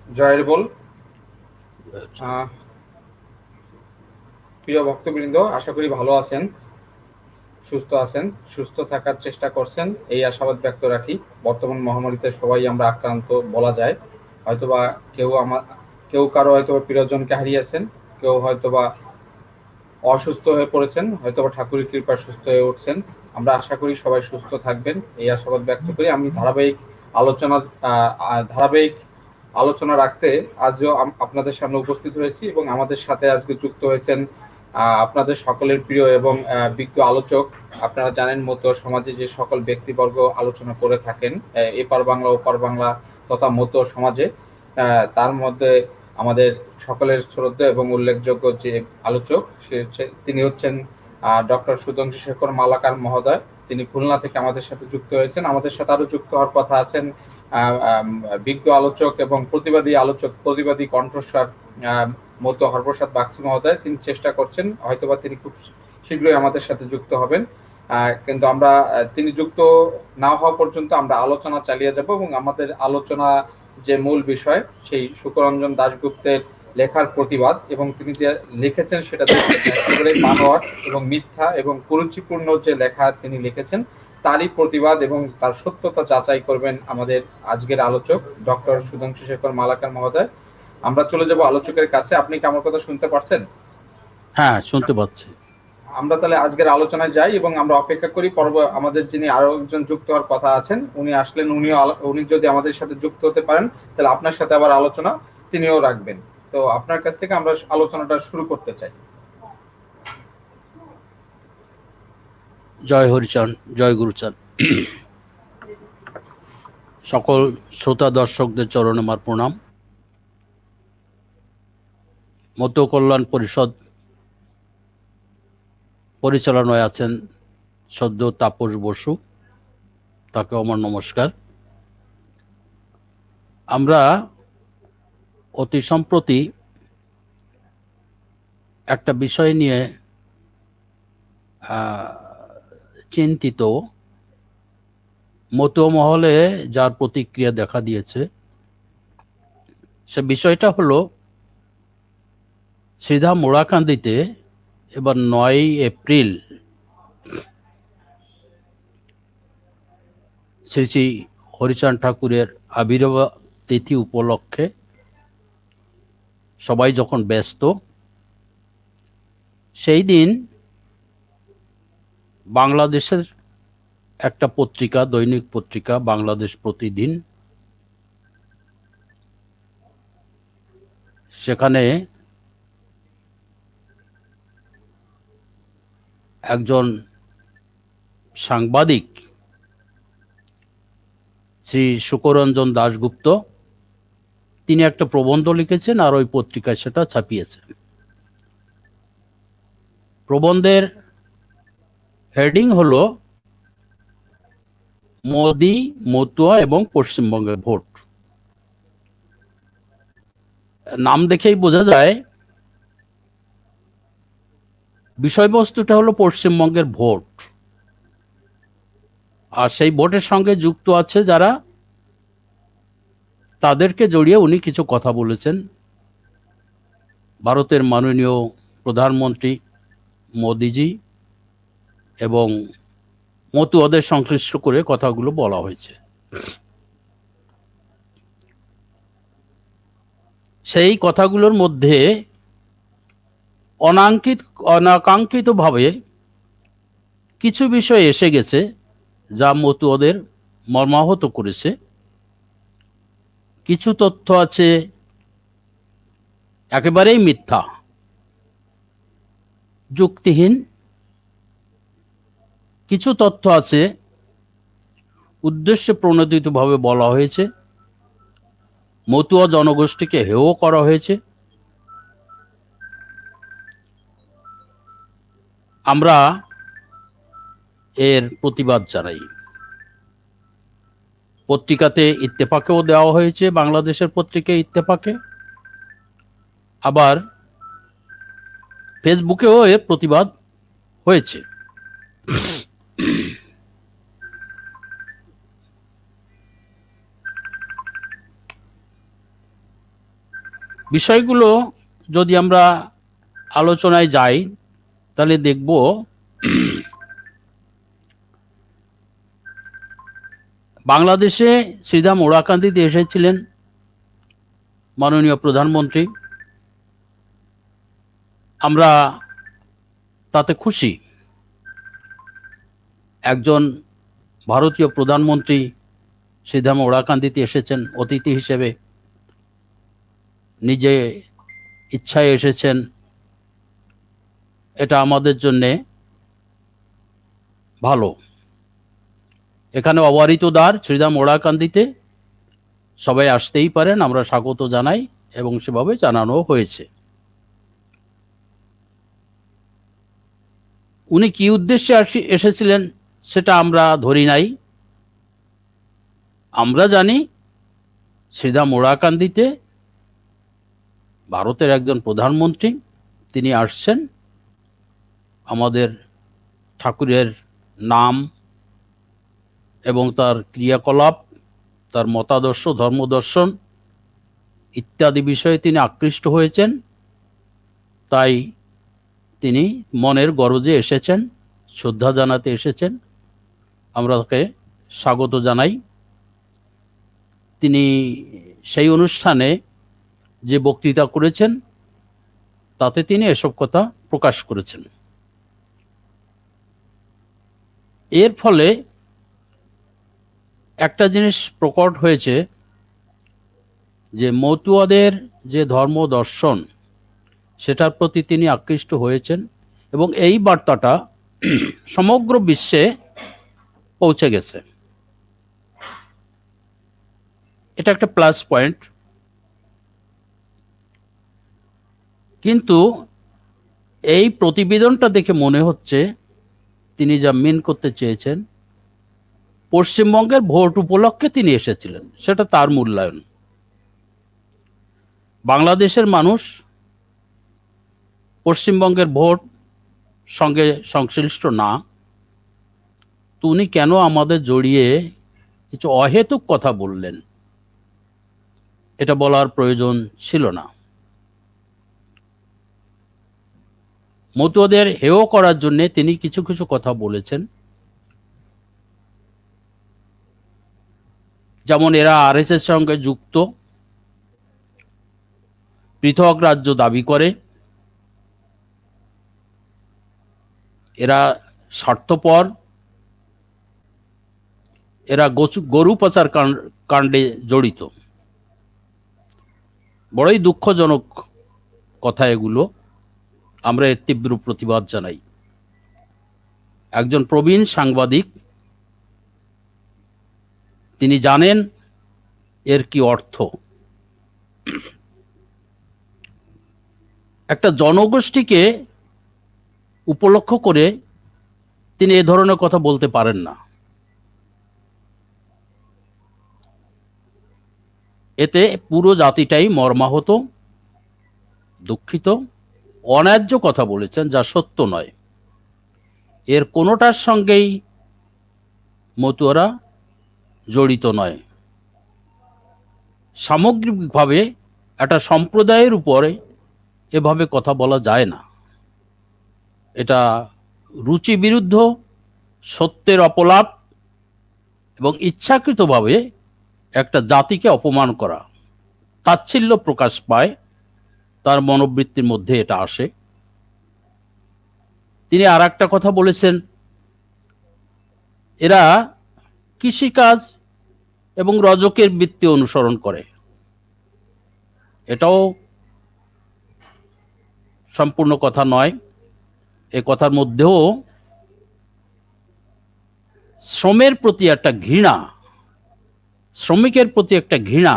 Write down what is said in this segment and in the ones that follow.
জয়ের বল। প্রিয় ভক্তবৃন্দ, আশা করি ভালো আছেন, সুস্থ আছেন, সুস্থ থাকার চেষ্টা করছেন, এই আশাবাদ ব্যক্ত রাখি। বর্তমান মহামারীতে সবাই আমরা আক্রান্ত বলা যায়। হয়তোবা কেউ কারো হয়তো প্রিয়জনকে হারিয়েছেন, কেউ হয়তোবা অসুস্থ হয়ে পড়েছেন, হয়তোবা ঠাকুরের কৃপায় সুস্থ হয়ে উঠছেন। আমরা আশা করি সবাই সুস্থ থাকবেন, এই আশাবাদ ব্যক্ত করি। আমি আলোচনা ধারাবাহিক আলোচনা রাখতে আজও আপনাদের সামনে উপস্থিত হয়েছি এবং আমাদের সাথে আজকে যুক্ত হয়েছেন আপনাদের সকলের প্রিয় এবং বিজ্ঞ আলোচক। আপনারা জানেন মতো সমাজে যে সকল ব্যক্তিবর্গ আলোচনা করে থাকেন এপার বাংলা ওপার বাংলা তথা মতো সমাজে, তার মধ্যে আমাদের সকলের শ্রদ্ধেয় এবং উল্লেখযোগ্য যে আলোচক তিনি হচ্ছেন ডক্টর সুধাংশু শেখর মালাকার মহোদয়। তিনি খুলনা থেকে আমাদের সাথে যুক্ত হয়েছেন। আমাদের সাথে আরো যুক্ত হওয়ার কথা আছেন বিজ্ঞ আলোচক এবং প্রতিবাদী কণ্ঠস্বর মধ্য হরপ্রসাদ বাগচি মহোদয়। তিনি চেষ্টা করছেন, হয়তোবা তিনি খুব শীঘ্রই আমাদের সাথে যুক্ত হবেন। কিন্তু আমরা তিনি যুক্ত না হওয়া পর্যন্ত আমরা আলোচনা চালিয়ে যাব এবং আমাদের আলোচনা যে মূল বিষয় সেই সুকরঞ্জন দাশগুপ্তের লেখার প্রতিবাদ, এবং তিনি যে লিখেছেন সেটা যে একেবারে বানোয়াট এবং মিথ্যা এবং কুরুচিপূর্ণ যে লেখা তিনি লিখেছেন তারই প্রতিবাদ এবং তার সত্যতা যাচাই করবেন আমাদের আজকের আলোচক ডক্টর সুধাংশু শেখর মালাকার মহোদয়। আমরা চলে যাব আলোচকের কাছে। আপনি কি আমার কথা শুনতে পারছেন? হ্যাঁ, শুনতে পাচ্ছি। আমরা তাহলে আজকের আলোচনায় যাই এবং আমরা অপেক্ষা করি আমাদের যিনি আরো একজন যুক্ত হওয়ার কথা আছেন উনি আসলেন। উনি যদি আমাদের সাথে যুক্ত হতে পারেন তাহলে আপনার সাথে আবার আলোচনা তিনিও রাখবেন। তো আপনার কাছ থেকে আমরা আলোচনাটা শুরু করতে চাই। জয় হরিচাঁদ, জয় গুরুচাঁদ। সকল শ্রোতা দর্শকদের চরণে আমার প্রণাম। মতো কল্যাণ পরিষদ পরিচালনায় আছেন সদ্য তাপস বসু, তাকে আমার নমস্কার। আমরা অতি সম্প্রতি একটা বিষয় নিয়ে চিন্তিত। মতো মহলে যার প্রতিক্রিয়া দেখা দিয়েছে সে বিষয়টা হলো সিধা মোড়াকান্দিতে এবার 9 এপ্রিল শ্রী শ্রী হরিচাঁদ ঠাকুরের আবির্ভাব তিথি উপলক্ষে সবাই যখন ব্যস্ত, সেই দিন বাংলাদেশের একটা পত্রিকা, দৈনিক পত্রিকা বাংলাদেশ প্রতিদিন, সেখানে একজন সাংবাদিক শ্রী সুকরঞ্জন দাশগুপ্ত তিনি একটা প্রবন্ধ লিখেছেন আর ওই পত্রিকায় সেটা ছাপিয়েছেন। প্রবন্ধের হেডিং হলো মোদি, মতুয়া এবং পশ্চিমবঙ্গের ভোট। নাম দেখেই বোঝা যায় বিষয়বস্তুটা হলো পশ্চিমবঙ্গের ভোট, আর সেই ভোটের সঙ্গে যুক্ত আছে যারা, তাদেরকে জড়িয়ে উনি কিছু কথা বলেছেন। ভারতের মাননীয় প্রধানমন্ত্রী মোদিজি এবং মতুয়াদের সংশ্লিষ্ট করে কথাগুলো বলা হয়েছে। সেই কথাগুলোর মধ্যে অনাকাঙ্ক্ষিতভাবে কিছু বিষয় এসে গেছে যা মতুয়াদের মর্মাহত করেছে। কিছু তথ্য আছে একেবারেই মিথ্যা, যুক্তিহীন। কিছু তথ্য আছে উদ্দেশ্যে প্রণোদিতভাবে বলা হয়েছে, মতুয়া জনগোষ্ঠীকে হেয় করা হয়েছে। আমরা এর প্রতিবাদ জানাই। পত্রিকাতে ইত্তেফাকেও দেওয়া হয়েছে, বাংলাদেশের পত্রিকায় ইত্তেফাকে, আবার ফেসবুকেও এর প্রতিবাদ হয়েছে। বিষয়গুলো যদি আমরা আলোচনায় যাই তাহলে দেখব বাংলাদেশে শ্রীধাম ওরাকান্দিতে এসেছিলেন মাননীয় প্রধানমন্ত্রী। আমরা তাতে খুশি। একজন ভারতীয় প্রধানমন্ত্রী শ্রীধাম ওরাকান্দিতে এসেছেন অতিথি হিসেবে, নিজে ইচ্ছায় এসেছেন। এটা আমাদের জন্যে ভালো। এখানে অবারিত দ্বার শ্রীধাম ওরাকান্দিতে, সবাই আসতেই পারেন, আমরা স্বাগত জানাই এবং সেভাবে জানানো হয়েছে। উনি কি উদ্দেশ্যে এসেছিলেন সেটা আমরা ধরি নাই। আমরা জানি শ্রীধাম ওরাকান্দিতে ভারতের একজন প্রধানমন্ত্রী তিনি আসছেন আমাদের ঠাকুরের নাম এবং তার ক্রিয়াকলাপ, তার মতাদর্শ, ধর্মদর্শন ইত্যাদি বিষয়ে তিনি আকৃষ্ট হয়েছেন। তাই তিনি মনের গরজে এসেছেন, শ্রদ্ধা জানাতে এসেছেন। আমরা তাকে স্বাগত জানাই। তিনি সেই অনুষ্ঠানে যে বক্তৃতা করেছেন তাতে তিনি এসব কথা প্রকাশ করেছেন। এর ফলে একটা জিনিস প্রকট হয়েছে যে মতুয়াদের যে ধর্ম দর্শন সেটার প্রতি তিনি আকৃষ্ট হয়েছেন এবং এই বার্তাটা সমগ্র বিশ্বে পৌঁছে গেছে। এটা একটা প্লাস পয়েন্ট। কিন্তু এই প্রতিবেদনটা দেখে মনে হচ্ছে তিনি যা মিন করতে চেয়েছেন, পশ্চিমবঙ্গের ভোট উপলক্ষে তিনি এসেছিলেন, সেটা তার মূল্যায়ন। বাংলাদেশের মানুষ পশ্চিমবঙ্গের ভোট সঙ্গে সংশ্লিষ্ট না, তো উনি কেন আমাদের জড়িয়ে কিছু অহেতুক কথা বললেন, এটা বলার প্রয়োজন ছিল না। মতুয়াদের হেয় করার জন্য তিনি কিছু কিছু কথা বলেছেন, যেমন এরা আরএসএস সঙ্গে যুক্ত, পৃথক রাজ্য দাবি করে, এরা স্বার্থপর, এরা গরু পাচার কাণ্ডে জড়িত। বড়ই দুঃখজনক কথা এগুলো। আমরা এর তীব্র প্রতিবাদ জানাই। একজন প্রবীণ সাংবাদিক, তিনি জানেন এর কি অর্থ। একটা জনগোষ্ঠীকে উপলক্ষ করে তিনি এ ধরনের কথা বলতে পারেন না। এতে পুরো জাতিটাই মর্মাহত, দুঃখিত। অন্যায্য কথা বলেছেন যা সত্য নয়। এর কোনোটার সঙ্গেই মতুয়ারা জড়িত নয়। সামগ্রিকভাবে একটা সম্প্রদায়ের উপরে এভাবে কথা বলা যায় না। এটা রুচি বিরুদ্ধ, সত্যের অপলাপ এবং ইচ্ছাকৃতভাবে একটা জাতিকে অপমান করা, তাচ্ছিল্য প্রকাশ পায়, তার মনোবৃত্তির মধ্যে এটা আসে। তিনি আর একটা কথা বলেছেন, এরা কৃষিকাজ এবং রজকের বৃত্তি অনুসরণ করে। এটাও সম্পূর্ণ কথা নয়। এ কথার মধ্যেও শ্রমের প্রতি একটা ঘৃণা, শ্রমিকের প্রতি একটা ঘৃণা,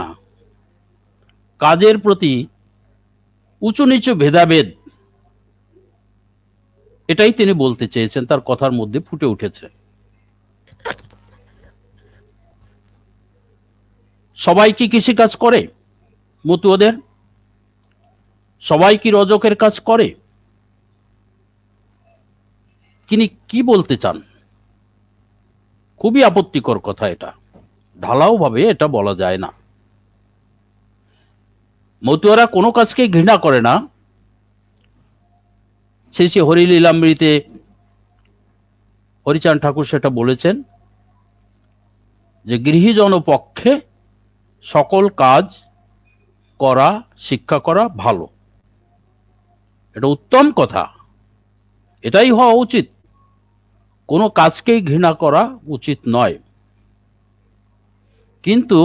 কাজের প্রতি উঁচু নিচু ভেদাভেদ, এটাই তিনি বলতে চেয়েছেন, তার কথার মধ্যে ফুটে উঠেছে। সবাই কি কৃষিকাজ করে? মতুয়াদের সবাই কি রজকের কাজ করে? তিনি কি বলতে চান? খুবই আপত্তিকর কথা এটা। ঢালাও ভাবে এটা বলা যায় না। মতুয়ারা কোনো কাজকে ঘৃণা করে না। শ্রী শ্রী হরিলীলামৃতে হরিচাঁদ ঠাকুর সেটা বলেছেন যে গৃহীজন পক্ষে সকল কাজ করা, শিক্ষা করা ভালো। এটা উত্তম কথা, এটাই হওয়া উচিত। কোনো কাজকেই ঘৃণা করা উচিত নয়। কিন্তু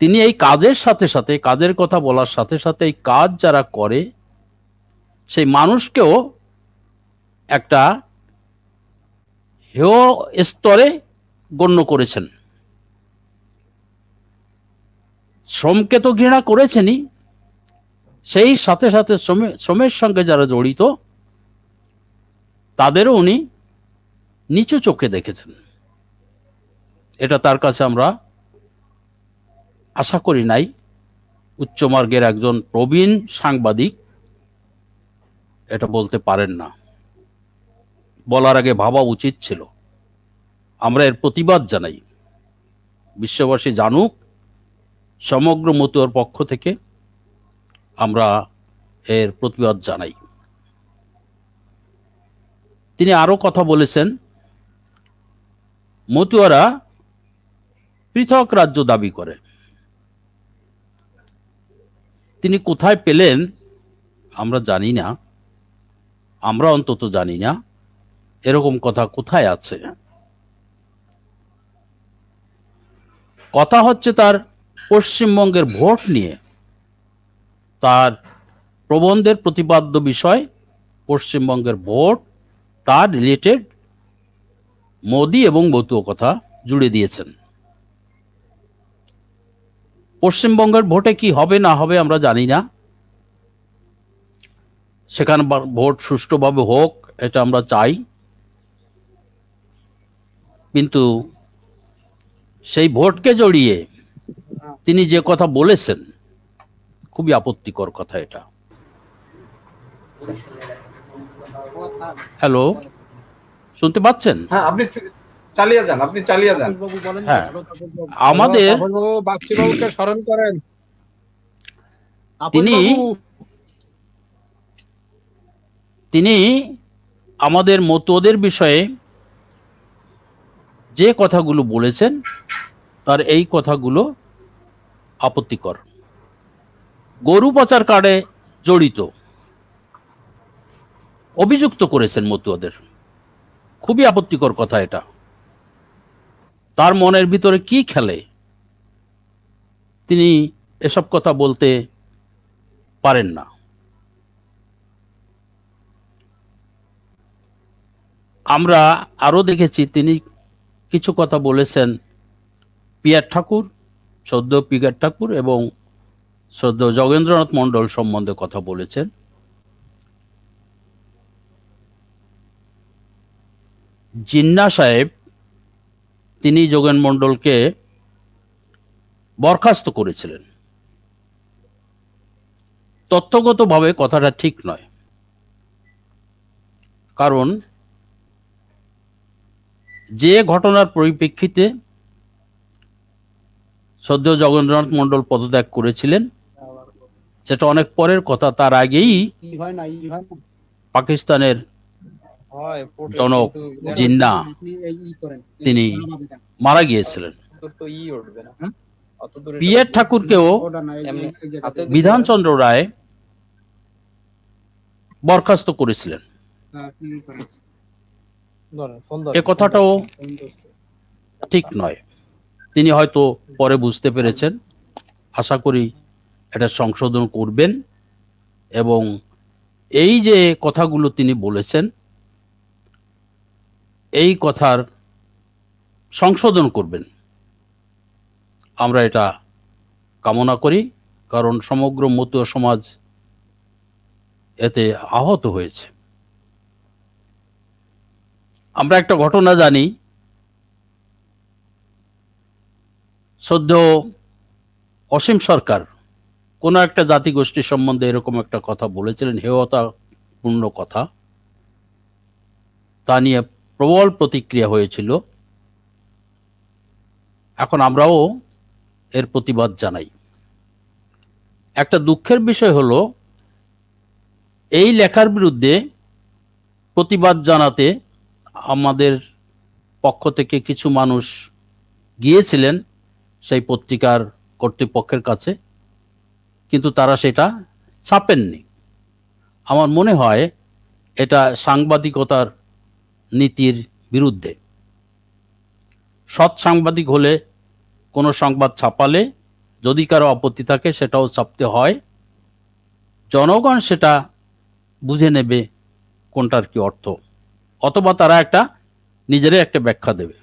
তিনি এই কাজের সাথে সাথে, কাজের কথা বলার সাথে সাথে এই কাজ যারা করে সেই মানুষকেও একটা হেয় স্তরে গণ্য করেছেন। শ্রমকে তো ঘৃণা করেছেনই, সেই সাথে সাথে শ্রমের সঙ্গে যারা জড়িত তাদেরও উনি নিচু চোখে দেখেছেন। এটা তার কাছে আমরা আশা করি নাই। উচ্চমার্গের একজন প্রবীণ সাংবাদিক এটা বলতে পারেন না, বলার আগে ভাবা উচিত ছিল। আমরা এর প্রতিবাদ জানাই। বিশ্ববাসী জানুক, সমগ্র মতুয়ার পক্ষ থেকে আমরা এর প্রতিবাদ জানাই। তিনি আরো কথা বলেছেন, মতুয়ারা পৃথক রাজ্য দাবি করে। তিনি কোথায় পেলেন আমরা জানি না, আমরা অন্তত জানি না এরকম কথা কোথায় আছে। কথা হচ্ছে তার পশ্চিমবঙ্গের ভোট নিয়ে। তার প্রবন্ধের প্রতিপাদ্য বিষয় পশ্চিমবঙ্গের ভোট, তার রিলেটেড মোদি এবং মতুয়া কথা জুড়ে দিয়েছেন। পশ্চিমবঙ্গের ভোটে কি হবে না হবে আমরা জানি না, সেখানে ভোট সুষ্ঠুভাবে হোক এটা আমরা চাই, কিন্তু সেই ভোটকে জড়িয়ে তিনি যে কথা বলেছেন খুবই আপত্তিকর কথা এটা। হ্যালো, শুনতে পাচ্ছেন? হ্যাঁ, আপনি চালিয়ে যান, আপনি চালিয়ে যান। হ্যাঁ, আমাদের বাগচিবাবুকে স্মরণ করেন। তিনি তিনি আমাদের মতুয়াদের বিষয়ে যে কথাগুলো বলেছেন তার এই কথাগুলো আপত্তিকর। গরু পাচার কাণ্ডে জড়িত অভিযুক্ত করেছেন মতুয়াদের, খুবই আপত্তিকর কথা এটা। তার মনের ভিতরে কি খেলে তিনি এসব কথা বলতে পারেন না। আমরা আরো দেখেছি তিনি কিছু কথা বলেছেন পিয়ার ঠাকুর, সদ্য পিয়ার ঠাকুর এবং সদ্য যোগেন্দ্রনাথ মণ্ডল সম্বন্ধে কথা বলেছেন। জিন্না সাহেব তিনি যোগেন মণ্ডলকে বরখাস্ত করেছিলেন। তথ্যগতভাবে কথাটা ঠিক নয়, কারণ যে ঘটনার পরিপ্রেক্ষিতে সদ্য যোগেন্দ্রনাথ মণ্ডল পদত্যাগ করেছিলেন সেটা অনেক পরের কথা। তার আগেই পাকিস্তানের জনক জিন্না তিনি মারা গিয়েছিলেন। পিয়ার ঠাকুরকেও বিধানচন্দ্র রায় বরখাস্ত করেছিলেন। এ কথাটাও ঠিক নয়। তিনি হয়তো পরে বুঝতে পেরেছেন, আশা করি এটা সংশোধন করবেন এবং এই যে কথাগুলো তিনি বলেছেন এই কথার সংশোধন করবেন, আমরা এটা কামনা করি। কারণ সমগ্র মতুয়া সমাজ এতে আহত হয়েছে। আমরা একটা ঘটনা জানি, সদ্য অসীম সরকার কোন একটা জাতিগোষ্ঠী সম্বন্ধে এরকম একটা কথা বলেছিলেন, হেয়তাপূর্ণ কথা। তা নিয়ে প্রবল প্রতিক্রিয়া হয়েছিল। এখন আমরাও এর প্রতিবাদ জানাই। একটা দুঃখের বিষয় হলো এই লেখার বিরুদ্ধে প্রতিবাদ জানাতে আমাদের পক্ষ থেকে কিছু মানুষ গিয়েছিলেন সেই পত্রিকার কর্তৃপক্ষের কাছে, কিন্তু তারা সেটা ছাপেননি। আমার মনে হয় এটা সাংবাদিকতার নীতির বিরুদ্ধে। সৎ সাংবাদিক হলে কোনো সংবাদ ছাপালে যদি কারো আপত্তি থাকে সেটাও ছাপতে হয়, জনগণ সেটা বুঝে নেবে কোনটার কি অর্থ, অথবা তারা একটা নিজেরাই একটা ব্যাখ্যা দেবে।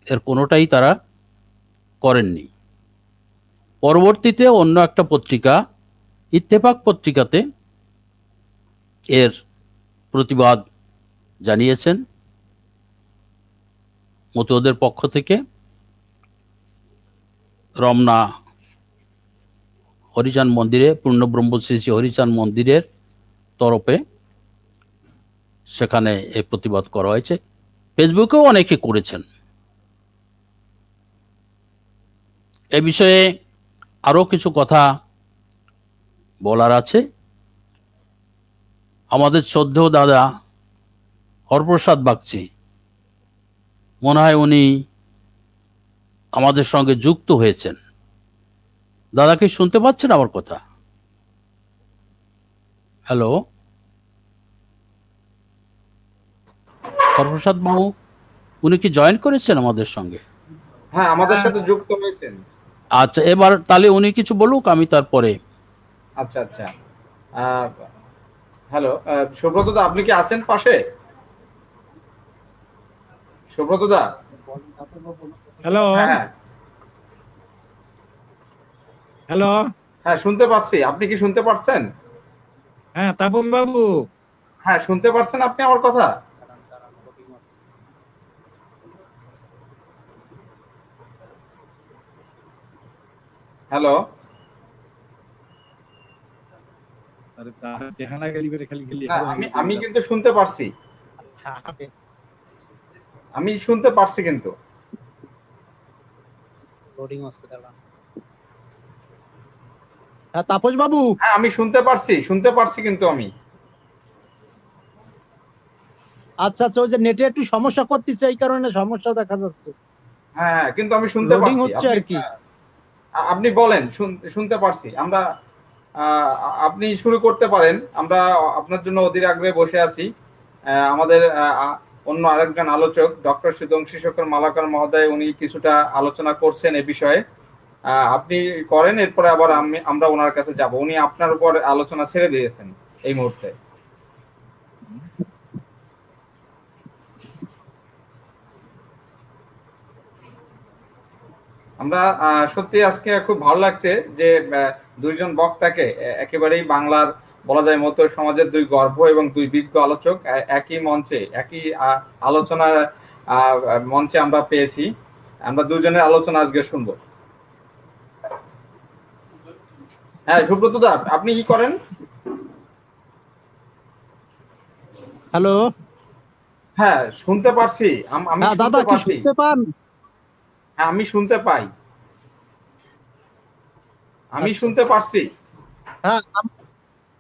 এর কোনোটাই তারা করেননি। পরবর্তীতে অন্য একটা পত্রিকা, ইত্তেফাক পত্রিকাতে এর প্রতিবাদ জানিয়েছেন মতুয়াদের পক্ষ থেকে। রমনা হরিচাঁদ মন্দিরে, পূর্ণব্রহ্ম শ্রী শ্রী হরিচাঁদ মন্দিরের তরফে সেখানে এই প্রতিবাদ করা হয়েছে। ফেসবুকেও অনেকে করেছেন। এ বিষয়ে আরো কিছু কথা বলার আছে। আমাদের শ্রদ্ধেয় দাদা হরপ্রসাদ বাগচি, মনে হয় উনি আমাদের সঙ্গে যুক্ত হয়েছেন। দাদা কি শুনতে পাচ্ছেন আমার কথা? হ্যালো হরপ্রসাদ বাবু, উনি কি জয়েন করেছেন আমাদের সঙ্গে? হ্যাঁ, আমাদের সাথে যুক্ত হয়েছেন। আচ্ছা, এবার তাহলে উনি কিছু বলুক, আমি তারপরে। আচ্ছা আচ্ছা। হ্যালো, সুব্রত দা, আপনি কি আছেন পাশে? সুব্রত দা। হ্যালো হ্যাঁ হ্যালো। হ্যাঁ, শুনতে পাচ্ছি। আপনি কি শুনতে পাচ্ছেন? হ্যাঁ তাপন বাবু। হ্যাঁ, শুনতে পাচ্ছেন আপনি আমার কথা? হ্যালো। আমি কিন্তু শুনতে পারছি। আমি শুনতে পারছি কিন্তু। হ্যাঁ তাপস বাবু। হ্যাঁ, আমি শুনতে পারছি কিন্তু আমি। আচ্ছা আচ্ছা, ওই যে নেটে একটু সমস্যা করতেছে, এই কারণে সমস্যা দেখা যাচ্ছে। হ্যাঁ হ্যাঁ, কিন্তু আমি শুনতে লোডিং পারছি। হচ্ছে আর কি। আপনি বলেন, শুনতে পারছি আমরা। আপনি শুরু করতে পারেন। আমরা আপনার জন্য অধীর আগ্রহে বসে আছি। আমাদের অন্য আরেকজন আলোচক ডক্টর সুদংশী শেখর মালাকার মহোদয়, উনি কিছুটা আলোচনা করছেন এ বিষয়ে। আপনি করেন, এরপরে আবার আমরা ওনার কাছে যাব। উনি আপনার উপর আলোচনা ছেড়ে দিয়েছেন এই মুহূর্তে। আমরা সত্যি আজকে খুব ভালো লাগছে যে দুইজন বক্তাকে, একেবারেই বাংলার বলা যায় মতো সমাজের দুই গর্ভ এবং দুই বিজ্ঞ আলোচক একই মঞ্চে, একই আলোচনা মঞ্চে আমরা পেয়েছি। আমরা দুজনের আলোচনা আজকে শুনবো। হ্যাঁ সুব্রত দা, আপনি কি করেন? হ্যালো। হ্যাঁ, শুনতে পারছি। আমি দাদা শুনতে কি পারছি। শুনতে পান? হ্যাঁ, আমি শুনতে পাই। আমি আচ্ছা। শুনতে পারছি। হ্যাঁ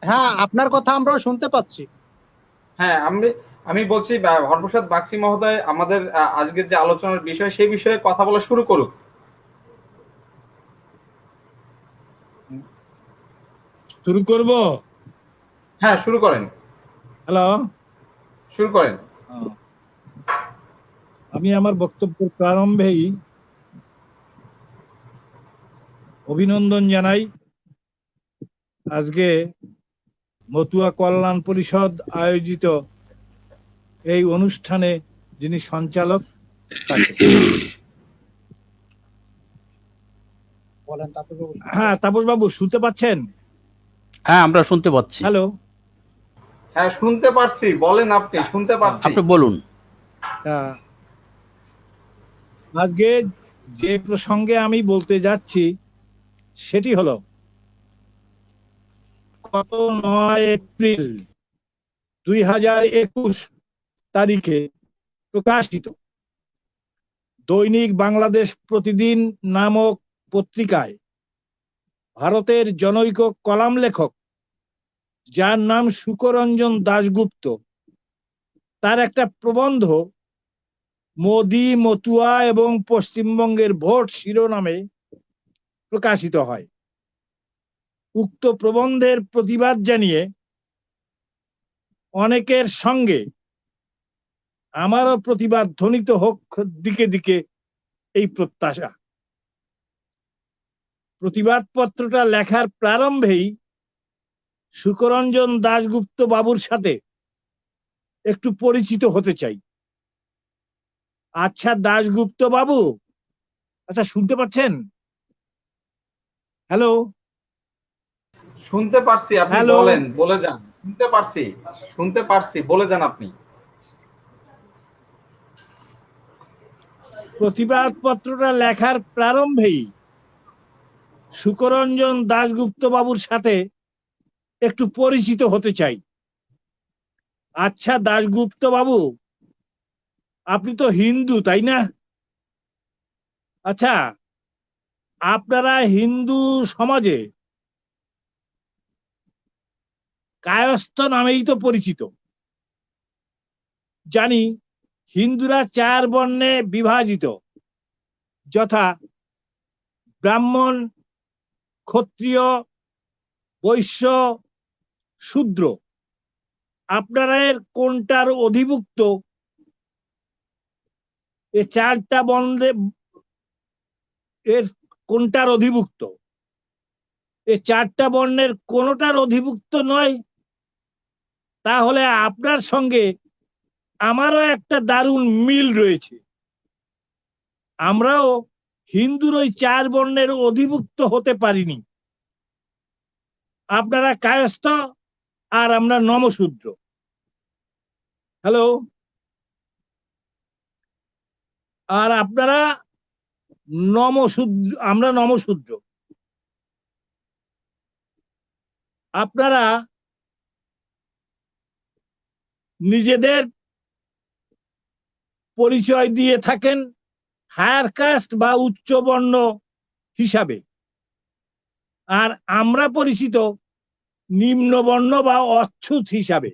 হ্যাঁ, আপনার কথা আমরাও শুনতে পাচ্ছি। হ্যাঁ, আমি বলছি হরপ্রসাদ বাগচি মহোদয় আমাদের আজকের যে আলোচনার বিষয় সেই বিষয়ে কথা বলা শুরু করুক। শুরু করব? হ্যাঁ, শুরু করেন। হ্যালো। শুরু করেন। আমি আমার বক্তব্যের প্রারম্ভেই অভিনন্দন জানাই আজকে মতুয়া কল্যাণ পরিষদ আয়োজিত এই অনুষ্ঠানে যিনি সঞ্চালক তাকে। হ্যাঁ তাপস বাবু, শুনতে পাচ্ছেন? হ্যাঁ, আমরা শুনতে পাচ্ছি। হ্যালো। হ্যাঁ, শুনতে পারছি। বলেন, আপনি শুনতে পারছি। আপনি বলুন। আজকে যে প্রসঙ্গে আমি বলতে যাচ্ছি সেটি হলো গত 9 এপ্রিল 2021 তারিখে প্রকাশিত দৈনিক বাংলাদেশ প্রতিদিন নামক পত্রিকায় ভারতের জনৈক কলাম লেখক যার নাম শুকরঞ্জন দাশগুপ্ত, তার একটা প্রবন্ধ মোদি, মতুয়া এবং পশ্চিমবঙ্গের ভোট শিরোনামে প্রকাশিত হয়। উক্ত প্রবন্ধের প্রতিবাদ জানিয়ে অনেকের সঙ্গে আমারও প্রতিবাদ ধ্বনিত হোক দিকে দিকে এই প্রত্যাশা। প্রতিবাদপত্রটা লেখার প্রারম্ভেই শুকরঞ্জন দাশগুপ্ত বাবুর সাথে একটু পরিচিত হতে চাই। আচ্ছা দাশগুপ্ত বাবু, আচ্ছা শুনতে পাচ্ছেন? হ্যালো শুনতে পারছি, আপনি হ্যালো বলেন, বলে যান। শুনতে পারছি, শুনতে পারছি, বলে যান আপনি। প্রতিবাদপত্রটা লেখার প্রারম্ভেই শুকরঞ্জন দাশগুপ্ত বাবুর সাথে একটু পরিচিত হতে চাই। আচ্ছা দাশগুপ্ত বাবু, আপনি তো হিন্দু, তাই না? আচ্ছা, আপনারা হিন্দু সমাজে কায়স্থ নামেই তো পরিচিত। জানি হিন্দুরা 4 বর্ণে বিভাজিত, যথা ব্রাহ্মণ, ক্ষত্রিয়, বৈশ্য, শূদ্র। আপনারা এর কোনটার অধিভুক্ত? এই 4টা বর্ণে এর কোনটার অধিভুক্ত? এই 4টা বর্ণের কোনটার অধিভুক্ত নয়? তাহলে আপনার সঙ্গে আমারও একটা দারুণ মিল রয়েছে। আমরাও হিন্দুর ওই 4 বর্ণের অধিভুক্ত হতে পারিনি। আপনারা কায়স্থ আর আমরা নমশূদ্র। হ্যালো, আর আপনারা নমশূদ্র, আমরা নমশূদ্র। আপনারা নিজেদের পরিচয় দিয়ে থাকেন হায়ার কাস্ট বা উচ্চ বর্ণ হিসাবে, আর আমরা পরিচিত নিম্নবর্ণ বা অচ্ছুত হিসাবে।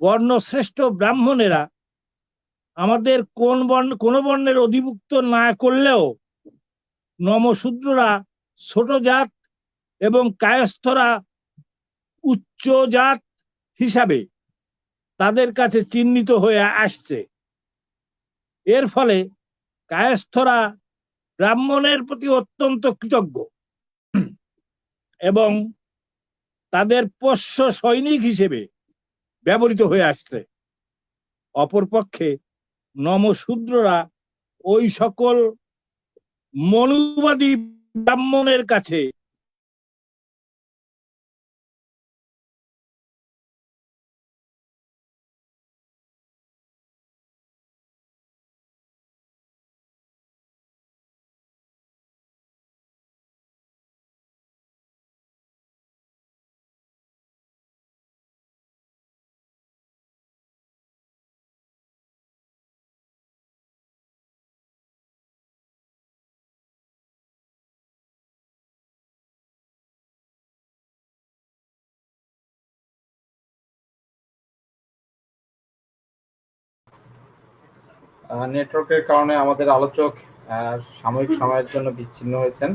বর্ণশ্রেষ্ঠ ব্রাহ্মণেরা আমাদের কোন বর্ণের অধিভুক্ত না করলেও নমশূদ্ররা ছোট জাত এবং কায়স্থরা উচ্চ জাত হিসাবে তাদের কাছে চিহ্নিত হয়ে আসছে। এর ফলে কায়স্থরা ব্রাহ্মণের প্রতি অত্যন্ত কৃতজ্ঞ এবং তাদের পোষ্য সৈনিক হিসেবে ব্যবহৃত হয়ে আসছে। অপরপক্ষে নমশূদ্ররা ওই সকল মনুবাদী ব্রাহ্মণের কাছে নেটওয়ার্কের কারণে আমাদের আলোচক সাময়িক সময়ের জন্য বিচ্ছিন্ন হয়েছেন।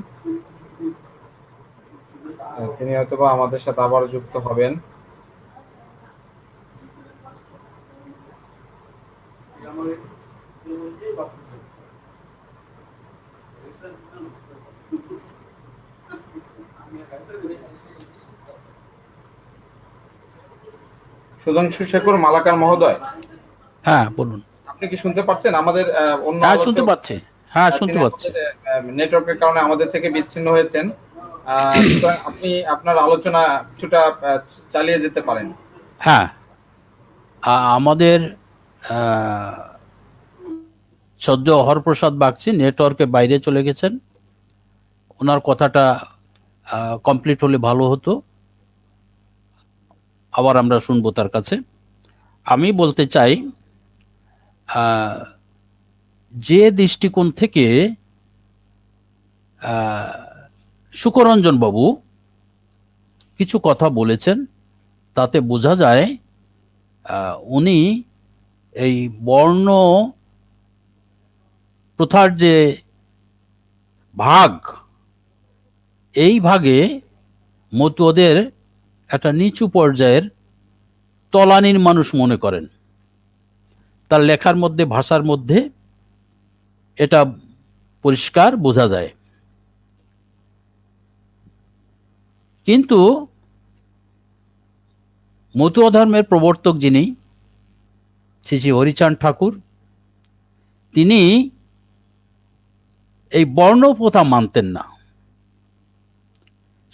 তিনি হয়তোবা আমাদের সাথে আবার যুক্ত হবেন। সুধাংশু শেখর মালাকার মহোদয়, হ্যাঁ বলুন। আপনি কি শুনতে পাচ্ছেন? আমাদের অন্য হ্যাঁ শুনতে আলোচক পাচ্ছি, হ্যাঁ শুনতে তিনি পাচ্ছি। আমাদের নেটওয়ার্কের কারণে আমাদের থেকে বিচ্ছিন্ন হয়েছেন। সুতরাং আপনি আপনার আলোচনা কিছুটা চালিয়ে যেতে পারেন। হ্যাঁ, আমাদের আহ, সদ্য হরপ্রসাদ বাগচি নেটওয়ার্কে বাইরে চলে গেছেন। ওনার কথাটা কমপ্লিট হলে ভালো হতো, আবার আমরা শুনবো তার কাছে। আমি বলতে চাই, যে দৃষ্টিকোণ থেকে সুকরঞ্জন বাবু কিছু কথা বলেছেন, তাতে বোঝা যায় উনি এই বর্ণ প্রথার যে ভাগ, এই ভাগে মতুয়াদের একটা নিচু পর্যায়ের তলানির মানুষ মনে করেন। তার লেখার মধ্যে, ভাষার মধ্যে এটা পরিষ্কার বোঝা যায়। কিন্তু মতুয়া ধর্মের প্রবর্তক যিনি শ্রী শ্রী হরিচাঁদ ঠাকুর, তিনি এই বর্ণ প্রথা মানতেন না।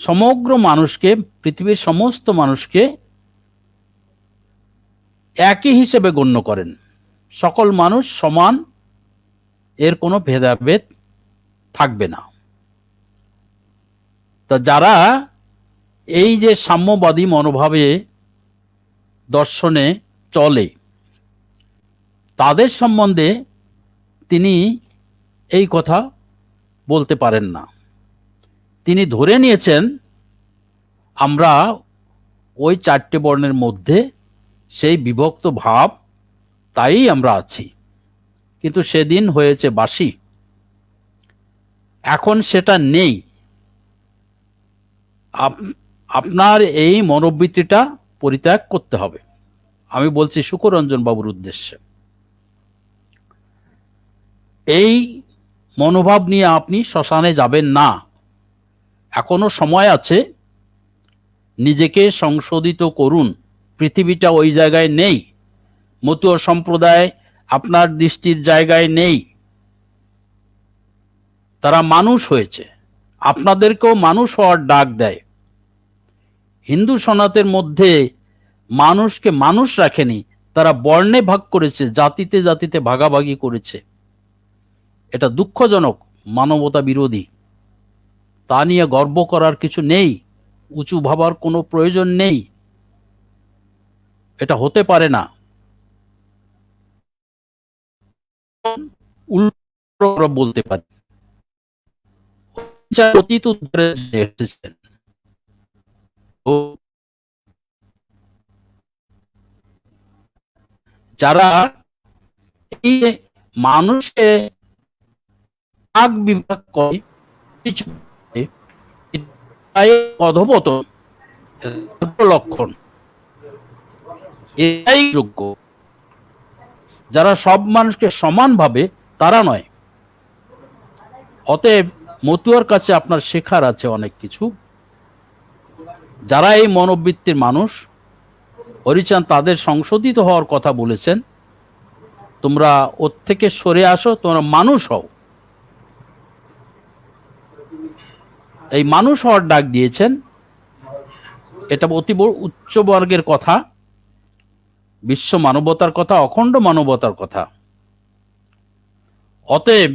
সমগ্র মানুষকে, পৃথিবীর সমস্ত মানুষকে একই হিসেবে গণ্য করেন। সকল মানুষ সমান, এর কোনো ভেদাভেদ থাকবে না। তা যারা এই যে সাম্যবাদী মনোভাবে দর্শনে চলে, তাদের সম্বন্ধে তিনি এই কথা বলতে পারেন না। তিনি ধরে নিয়েছেন আমরা ওই চারটে বর্ণের মধ্যে সেই বিভক্ত ভাব, তাই আমরা আছি। কিন্তু সেদিন হয়েছে বাসি, এখন সেটা নেই। আপনার এই মনোবৃত্তিটা পরিত্যাগ করতে হবে। আমি বলছি সুকরঞ্জন বাবুর উদ্দেশ্যে, এই মনোভাব নিয়ে আপনি শ্মশানে যাবেন না। এখনো সময় আছে, নিজেকে সংশোধিত করুন। পৃথিবীটা ওই জায়গায় নেই, মতুয়া সম্প্রদায় আপনার দৃষ্টির জায়গায় নেই। তারা মানুষ হয়েছে, আপনাদেরকেও মানুষ হওয়ার ডাক দেয়। হিন্দু সনাতের মধ্যে মানুষকে মানুষ রাখেনি, তারা বর্ণে ভাগ করেছে, জাতিতে জাতিতে ভাগাভাগি করেছে। এটা দুঃখজনক, মানবতা বিরোধী। তা নিয়ে গর্ব করার কিছু নেই, উঁচু ভাবার কোনো প্রয়োজন নেই, এটা হতে পারে না। উল্টো বলতে পারি, অতীত উদ্ধারে এসেছেন। যারা এই মানুষকে ভাগ বিভাগ করে, কিছু অধপতন লক্ষণ, এটাই যোগ্য। যারা সব মানুষকে সমান ভাবে, তারা নয়। অতএব মতুয়ার কাছে আপনার শেখার আছে অনেক কিছু। যারা এই মনোবৃত্তির মানুষ, হরিচাঁদ তাদের সংশোধিত হওয়ার কথা বলেছেন। তোমরা ওর থেকে সরে আসো, তোমরা মানুষ হও। এই মানুষ হওয়ার ডাক দিয়েছেন, এটা অতি উচ্চ বর্গের কথা, বিশ্ব মানবতার কথা, অখণ্ড মানবতার কথা। অতএব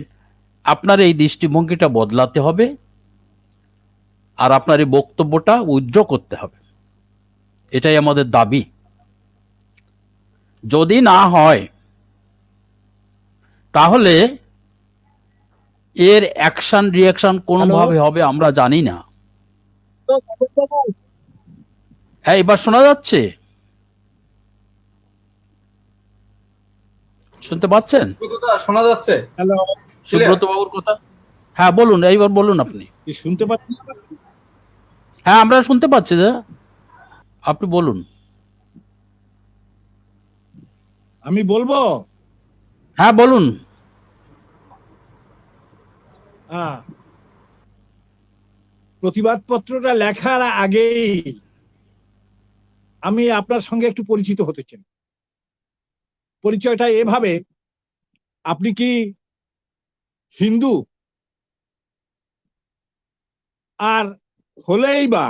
আপনার এই দৃষ্টিভঙ্গিটা বদলাতে হবে, আর আপনার এই বক্তব্যটা উইথড্র করতে হবে। এটাই আমাদের দাবি। যদি না হয়, তাহলে এর অ্যাকশন রিয়াকশন কোনভাবে হবে আমরা জানি না। হ্যাঁ, এবার শোনা যাচ্ছে? শুনতে পাচ্ছেন? শোনা যাচ্ছে? হ্যালো, সুব্রত বাবুর কথা। হ্যাঁ বলুন, এইবার বলুন আপনি। শুনতে পাচ্ছেন? হ্যাঁ, আমরা শুনতে পাচ্ছি, আপনি বলুন। আমি বলবো? হ্যাঁ বলুন। প্রতিবাদ পত্রটা লেখার আগেই আমি আপনার সঙ্গে একটু পরিচিত হতে চাই। পরিচয়টা এভাবে, আপনি কি হিন্দু? আর হলেই বা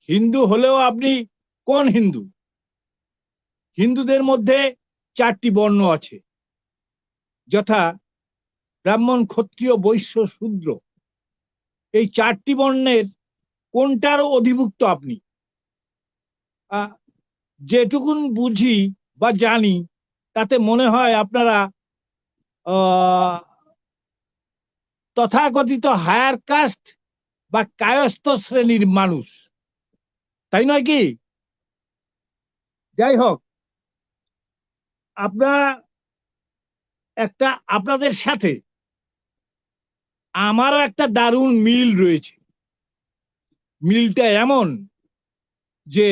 হিন্দু হলেও আপনি কোন হিন্দু? হিন্দুদের মধ্যে চারটি বর্ণ আছে, যথা ব্রাহ্মণ, ক্ষত্রিয়, বৈশ্য, শূদ্র। এই চারটি বর্ণের কোনটার অধিভুক্ত আপনি? যেটুকুন বুঝি বা জানি, তাতে মনে হয় আপনারা তথাকথিত হায়ার কাস্ট বা কায়স্থ শ্রেণীর মানুষ, তাই নয় কি? যাই হোক, আপনাদের সাথে আমারও একটা দারুণ মিল রয়েছে। মিলটা এমন যে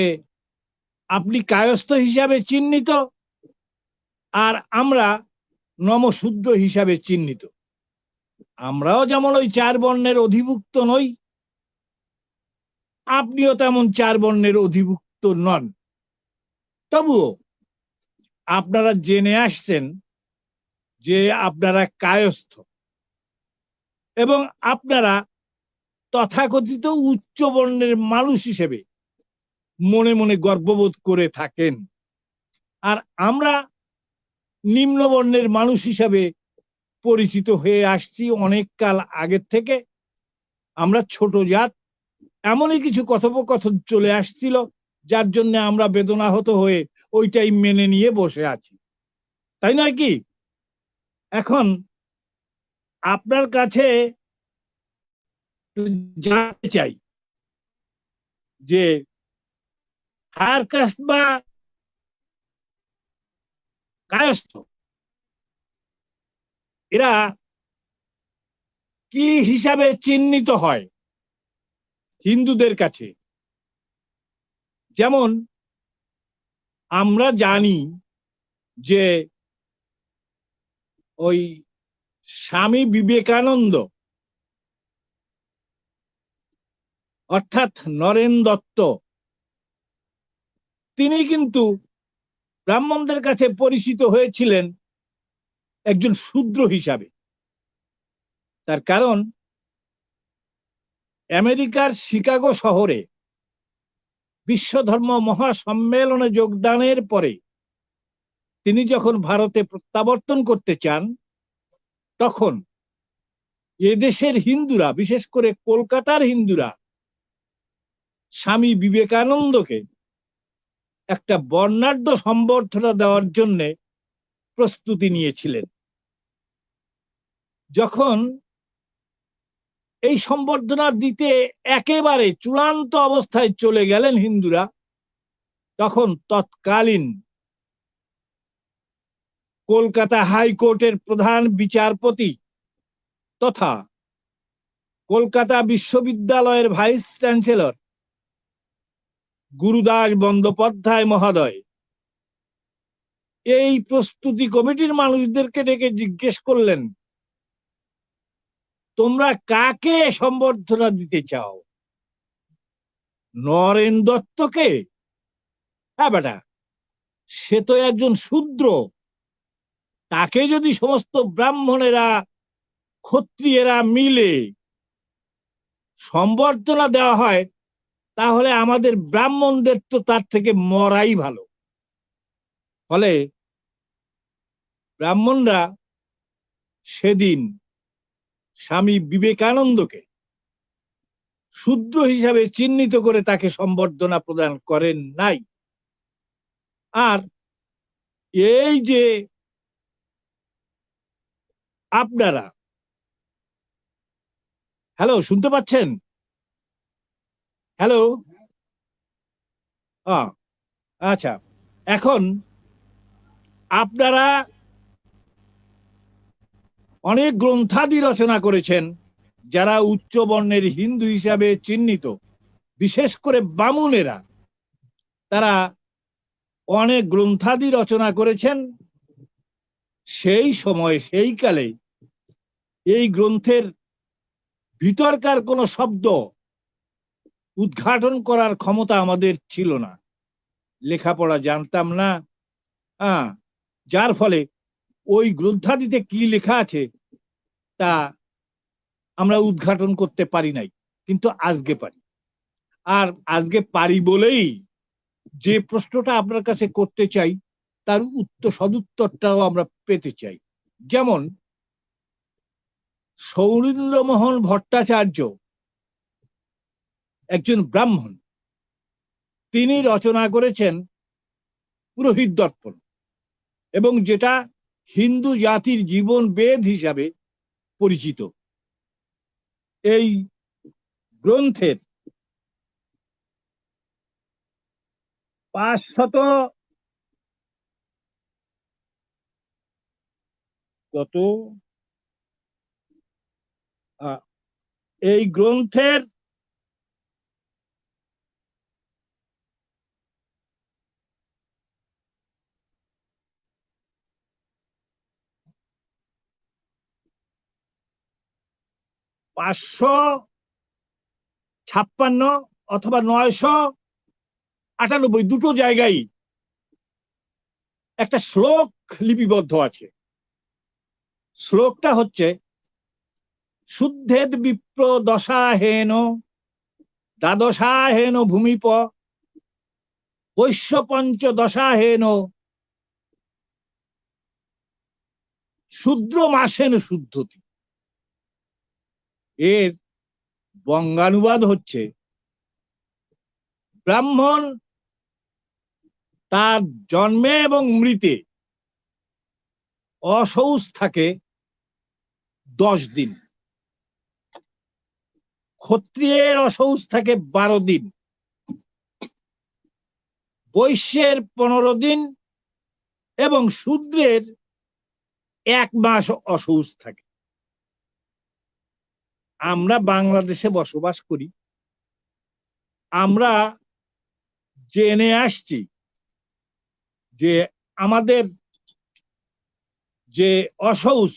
আপনি কায়স্থ হিসাবে চিহ্নিত, আর আমরা নমশূদ্র হিসাবে চিহ্নিত। আমরাও যেমন ওই 4 বর্ণের অধিভুক্ত নই, আপনিও তেমন 4 বর্ণের অধিভুক্ত নন। তবুও আপনারা জেনে আসছেন যে আপনারা কায়স্থ, এবং আপনারা তথাকথিত উচ্চ বর্ণের মানুষ হিসেবে মনে মনে গর্ববোধ করে থাকেন। আর আমরা নিম্ন বর্ণের মানুষ হিসাবে পরিচিত হয়ে আসছি অনেক কাল আগের থেকে। আমরা ছোট জাত, এমনই কিছু কথোপকথন চলে আসছিল যার জন্য আমরা বেদনাহত হয়ে ওইটাই মেনে নিয়ে বসে আছি, তাই নয় কি? এখন আপনার কাছে জানতে চাই যে হায়ার কাস্ট বা কায়স্থ এরা কি হিসাবে চিহ্নিত হয় হিন্দুদের কাছে? যেমন আমরা জানি যে ওই স্বামী বিবেকানন্দ অর্থাৎ নরেন দত্ত, তিনি কিন্তু ব্রাহ্মণদের কাছে পরিচিত হয়েছিলেন একজন শূদ্র হিসাবে। তার কারণ আমেরিকার শিকাগো শহরে বিশ্ব ধর্ম মহাসম্মেলনে যোগদানের পরে তিনি যখন ভারতে প্রত্যাবর্তন করতে চান, তখন এদেশের হিন্দুরা, বিশেষ করে কলকাতার হিন্দুরা, স্বামী বিবেকানন্দকে একটা বর্ণাঢ্য সম্বর্ধনা দেওয়ার জন্য প্রস্তুতি নিয়েছিলেন। যখন এই সম্বর্ধনা দিতে একেবারে চূড়ান্ত অবস্থায় চলে গেলেন হিন্দুরা, তখন তৎকালীন কলকাতা হাইকোর্টের প্রধান বিচারপতি তথা কলকাতা বিশ্ববিদ্যালয়ের ভাইস চ্যান্সেলর গুরুদাস বন্দ্যোপাধ্যায় মহোদয় এই প্রস্তুতি কমিটির মানুষদেরকে ডেকে জিজ্ঞেস করলেন, তোমরা কাকে সম্বর্ধনা দিতে চাও? নরেন দত্তকে? হ্যাঁ বেটা, সে তো একজন শূদ্র, তাকে যদি সমস্ত ব্রাহ্মণেরা ক্ষত্রিয়েরা মিলে সম্বর্ধনা দেওয়া হয়, তাহলে আমাদের ব্রাহ্মণদের তো তার থেকে মরাই ভালো। ফলে ব্রাহ্মণরা সেদিন স্বামী বিবেকানন্দকে শূদ্র হিসাবে চিহ্নিত করে তাকে সম্বর্ধনা প্রদান করেন নাই। আর এই যে আপনারা, হ্যালো, শুনতে পাচ্ছেন? হ্যালো, আচ্ছা, এখন আপনারা অনেক গ্রন্থাদি রচনা করেছেন যারা উচ্চ বর্ণের হিন্দু হিসাবে চিহ্নিত, বিশেষ করে বামুনেরা, তারা অনেক গ্রন্থাদি রচনা করেছেন। সেই সময়, সেই কালে এই গ্রন্থের ভিতরকার কোনো শব্দ উদ্ঘাটন করার ক্ষমতা আমাদের ছিল না, লেখাপড়া জানতাম না, যার ফলে ওই গ্রন্থাদিতে কি লেখা আছে তা আমরা উদ্ঘাটন করতে পারি নাই, কিন্তু আজকে পারি। আর আজকে পারি বলেই যে প্রশ্নটা আপনার কাছে করতে চাই তার সদুত্তরটাও আমরা পেতে চাই। যেমন সৌরীন্দ্রমোহন ভট্টাচার্য একজন ব্রাহ্মণ, তিনি রচনা করেছেন পুরোহিত দর্পণ, এবং যেটা হিন্দু জাতির জীবন বেদ হিসাবে পরিচিত। এই গ্রন্থের 500 কত এই গ্রন্থের 556 অথবা 998 দুটো জায়গায় একটা শ্লোক লিপিবদ্ধ আছে। শ্লোকটা হচ্ছে শুদ্ধেদ বিপ্র দশাহেন দ্বাদশাহেন ভূমিপ বৈশ্য পঞ্চ দশাহেন শূদ্র মাসেন শুদ্ধতি। এর বঙ্গানুবাদ হচ্ছে ব্রাহ্মণ তার জন্মে এবং মৃতে অশৌচ থাকে 10 দিন, ক্ষত্রিয়ের অশৌচ থাকে 12 দিন, বৈশ্যের 15 দিন এবং শূদ্রের 1 মাস অশৌচ থাকে। আমরা বাংলাদেশে বসবাস করি, আমরা জেনে আসছি যে আমাদের যে অশৌচ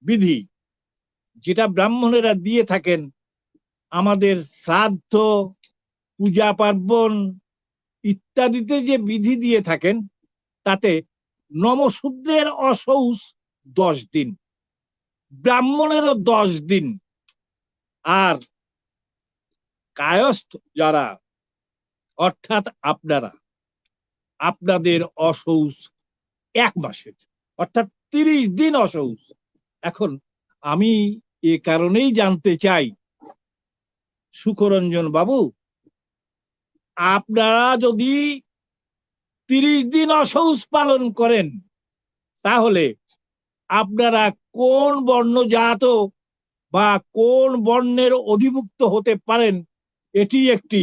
বিধি যেটা ব্রাহ্মণেরা দিয়ে থাকেন আমাদের শ্রাদ্ধ, পূজা পার্বণ ইত্যাদিতে যে বিধি দিয়ে থাকেন, তাতে নমশূদ্রের অশৌচ 10 দিন, ব্রাহ্মণেরও 10 দিন, আর কায়স্থ যারা অর্থাৎ আপনারা, আপনাদের অশৌচ 1 মাসের, অর্থাৎ 30 দিন অশৌচ। এখন আমি এ কারণেই জানতে চাই, সুখরঞ্জন বাবু, আপনারা যদি 30 দিন অশৌচ পালন করেন তাহলে আপনারা কোন বর্ণজাত বা কোন বর্ণের অধিভুক্ত হতে পারেন, এটি একটি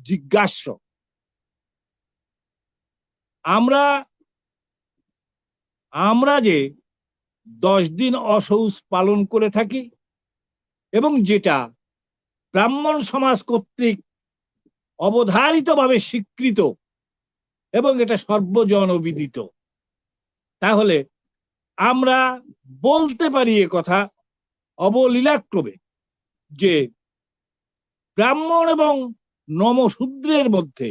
জিজ্ঞাস্য। আমরা যে 10 দিন অশৌচ পালন করে থাকি এবং যেটা ব্রাহ্মণ সমাজ কর্তৃক অবধারিতভাবে স্বীকৃত এবং এটা সর্বজনবিদিত, তাহলে আমরা বলতে পারি এ কথা অবলীলাক্রমে যে ব্রাহ্মণ এবং নমশূদ্রের মধ্যে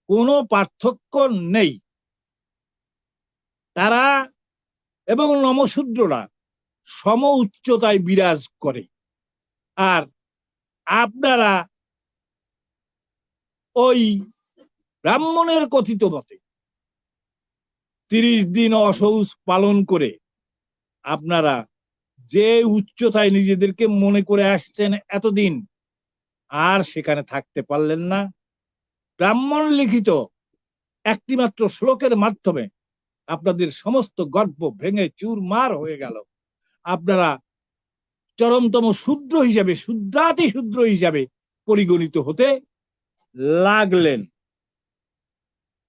কোনো পার্থক্য নেই। তারা এবং নমশূদ্ররা সম উচ্চতায় বিরাজ করে, আর আপনারা ওই ব্রাহ্মণের কথিত মতে 30 দিন অশৌচ পালন করে আপনারা যে উচ্চতায় নিজেদেরকে মনে করে আসছেন এতদিন, আর সেখানে থাকতে পারলেন না। ব্রাহ্মণ লিখিত একটি মাত্র শ্লোকের মাধ্যমে আপনাদের সমস্ত গর্ব ভেঙে চুরমার হয়ে গেল। আপনারা চরমতম শূদ্র হিসাবে, শূদ্রাতি শূদ্র হিসাবে পরিগণিত হতে লাগলেন।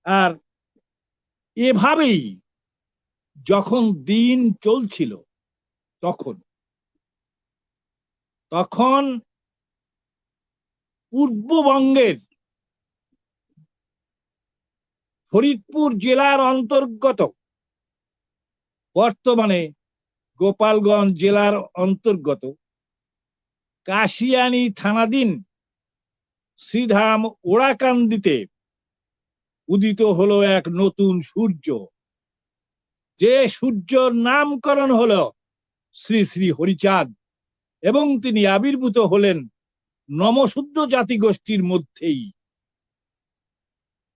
আর এভাবেই যখন দিন চলছিল তখন পূর্ববঙ্গের ফরিদপুর জেলার অন্তর্গত, বর্তমানে গোপালগঞ্জ জেলার অন্তর্গত কাশিয়ানী থানাধীন শ্রীধাম ওড়াকান্দিতে উদিত হলো এক নতুন সূর্য, যে সূর্যর নামকরণ হলো শ্রী শ্রী হরিচাঁদ, এবং তিনি আবির্ভূত হলেন নমশূদ্র জাতিগোষ্ঠীর মধ্যেই।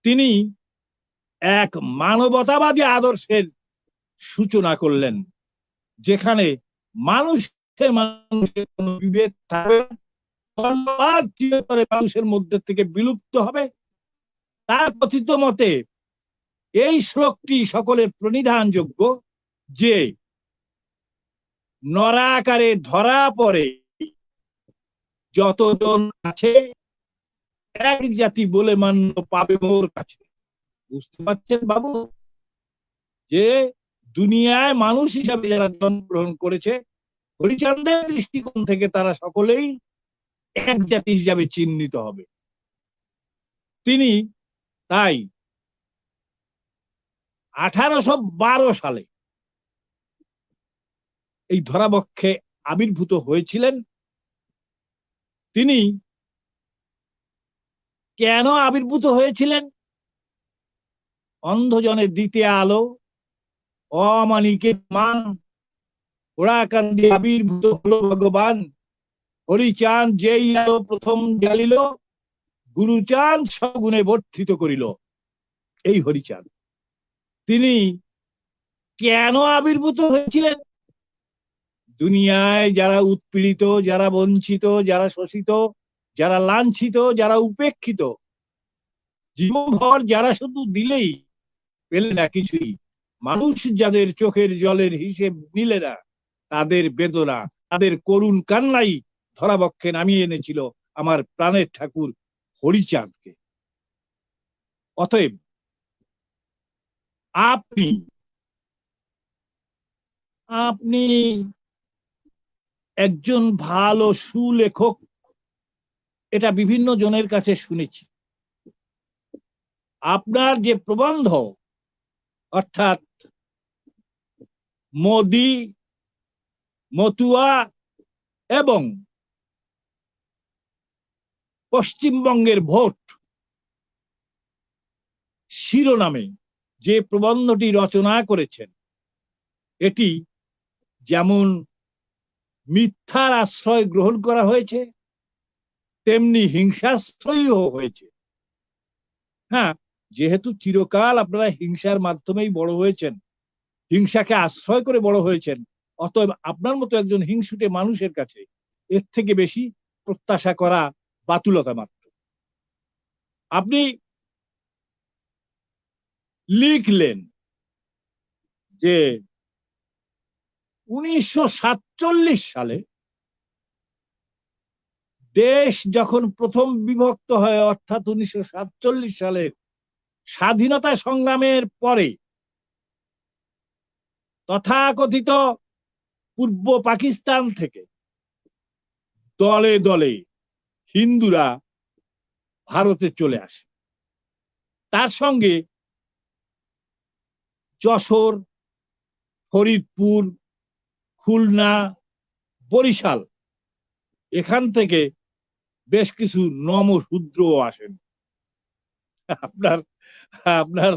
তিনি এক মানবতাবাদী আদর্শের সূচনা করলেন, যেখানে মানুষের কোনো বিভেদ থাকবে না, মানুষের মধ্যে থেকে বিলুপ্ত হবে। তার কথিত মতে এই শ্লোকটি সকলের প্রণিধানযোগ্য যে নরাকারে ধরা পড়ে যতজন আছে এক জাতি বলে মান্য পাবে মোর কাছে। বুঝতে পারছেন বাবু, যে দুনিয়ায় মানুষ হিসাবে যারা জন্মগ্রহণ করেছে হরিচাঁদের দৃষ্টিকোণ থেকে তারা সকলেই এক জাতি হিসাবে চিহ্নিত হবে। তিনি তাই 1812 সালে এই ধরাবক্ষে আবির্ভূত হয়েছিলেন। তিনি কেন আবির্ভূত হয়েছিলেন? অন্ধজনের দিতে আলো, অমানিকে মান, ওরাকান্দি আবির্ভূত হলো ভগবান। হরিচাঁদ যেই আলো প্রথম জ্বালিল, গুরুচাঁদ সগুণে বর্ধিত করিল। এই হরিচাঁদ তিনি কেন আবির্ভূত হয়েছিলেন? দুনিয়ায় যারা উৎপীড়িত, যারা বঞ্চিত, যারা শোষিত, যারা লাঞ্ছিত, যারা উপেক্ষিত, জীবনভর যারা শুধু দিলেই পেলে না কিছুই, মানুষ যাদের চোখের জলের হিসেব নিলে না, তাদের বেদনা, তাদের করুণ কান্নাই ধরাবক্ষে নামিয়ে এনেছিল আমার প্রাণের ঠাকুর হরিচাঁদকে। অতএব আপনি আপনি একজন ভালো সুলেখক, এটা বিভিন্ন জনের কাছে শুনেছি। আপনার যে প্রবন্ধ, অর্থাৎ মোদি, মতুয়া এবং পশ্চিমবঙ্গের ভোট শিরোনামে যে প্রবন্ধটি রচনা করেছেন, এটি যেমন মিথ্যার আশ্রয় গ্রহণ করা হয়েছে, তেমনি হিংসাশ্রয়ীও হয়েছে। হ্যাঁ, যেহেতু চিরকাল আপনারা হিংসার মাধ্যমেই বড় হয়েছেন, হিংসাকে আশ্রয় করে বড় হয়েছেন, অতএব আপনার মতো একজন হিংসুটে মানুষের কাছে এর থেকে বেশি প্রত্যাশা করা বাতুলতা মাত্র। আপনি লিখলেন যে 1947 সালে দেশ যখন প্রথম বিভক্ত হয়, অর্থাৎ 1947 সালের স্বাধীনতা সংগ্রামের পরে তথাকথিত পূর্ব পাকিস্তান থেকে দলে দলে হিন্দুরা ভারতে চলে আসে। তার সঙ্গে যশোর, ফরিদপুর, খুলনা, বরিশাল, এখান থেকে বেশ কিছু নমশূদ্রও আসেন। আপনার আপনার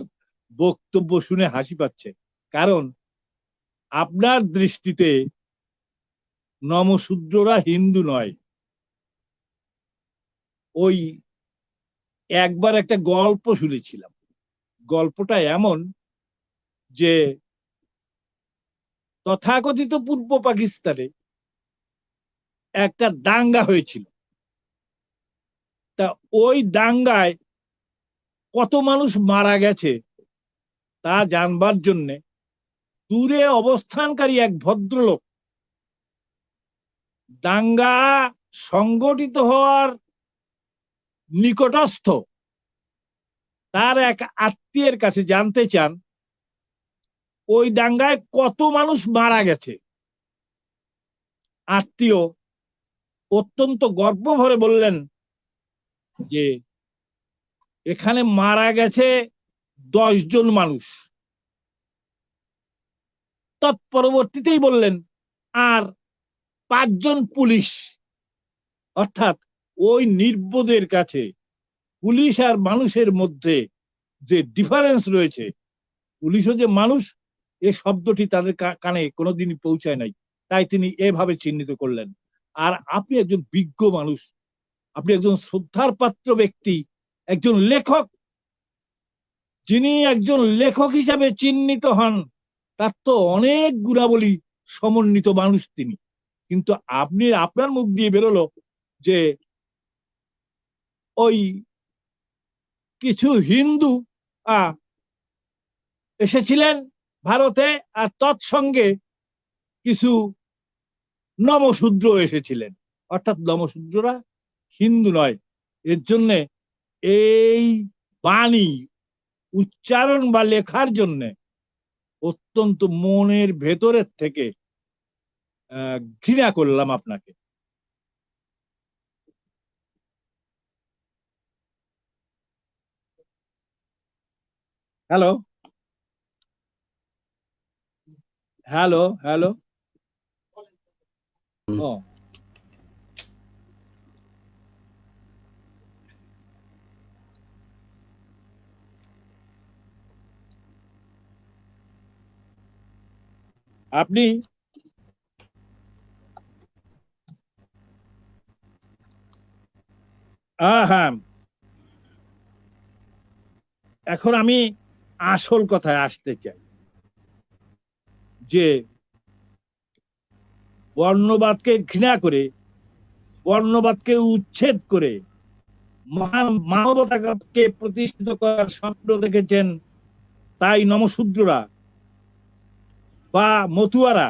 বক্তব্য শুনে হাসি পাচ্ছে, কারণ আপনার দৃষ্টিতে নমশূদ্ররা হিন্দু নয়। ওই একবার একটা গল্প শুনেছিলাম, গল্পটা এমন যে তথাকথিত পূর্ব পাকিস্তানে একটা দাঙ্গা হয়েছিল। তা ওই দাঙ্গায় কত মানুষ মারা গেছে তা জানবার জন্যে দূরে অবস্থানকারী এক ভদ্রলোক দাঙ্গা সংগঠিত হওয়ার নিকটস্থ তার এক আত্মীয়ের কাছে জানতে চান ওই দাঙ্গায় কত মানুষ মারা গেছে। আত্মীয় অত্যন্ত গর্ব ভরে বললেন যে এখানে মারা গেছে 10 জন মানুষ। তৎপরবর্তীতেই বললেন আর 5 জন পুলিশ। অর্থাৎ ওই নির্বোধের কাছে পুলিশ আর মানুষের মধ্যে যে ডিফারেন্স রয়েছে, পুলিশও যে মানুষ, এ শব্দটি তাদের কানে কোনোদিনই পৌঁছায় নাই, তাই তিনি এভাবে চিহ্নিত করলেন। আর আপনি একজন বিজ্ঞ মানুষ, আপনি একজন শ্রদ্ধার পাত্র ব্যক্তি, একজন লেখক, যিনি একজন লেখক হিসাবে চিহ্নিত হন, তার তো অনেক গুণাবলী সমন্বিত মানুষ তিনি। কিন্তু আপনি, আপনার মুখ দিয়ে বেরোলো যে ওই কিছু হিন্দু এসেছিলেন ভারতে, আর তৎসঙ্গে কিছু নমশূদ্র এসেছিলেন। অর্থাৎ নমশূদ্ররা হিন্দু নয়। এর জন্য এই বাণী উচ্চারণ বা লেখার জন্য অত্যন্ত মনের ভেতরের থেকে ঘৃণা করলাম আপনাকে। Hello, hello, hello. ও, আপনি হ্যাঁ, এখন আমি আসল কথায় আসতে চাই যে বর্ণবাদকে ঘৃণা করে, বর্ণবাদকে উচ্ছেদ করে মানবতাকে প্রতিষ্ঠিত করার স্বপ্ন দেখেছেন তাই নমশূদ্ররা বা মতুয়ারা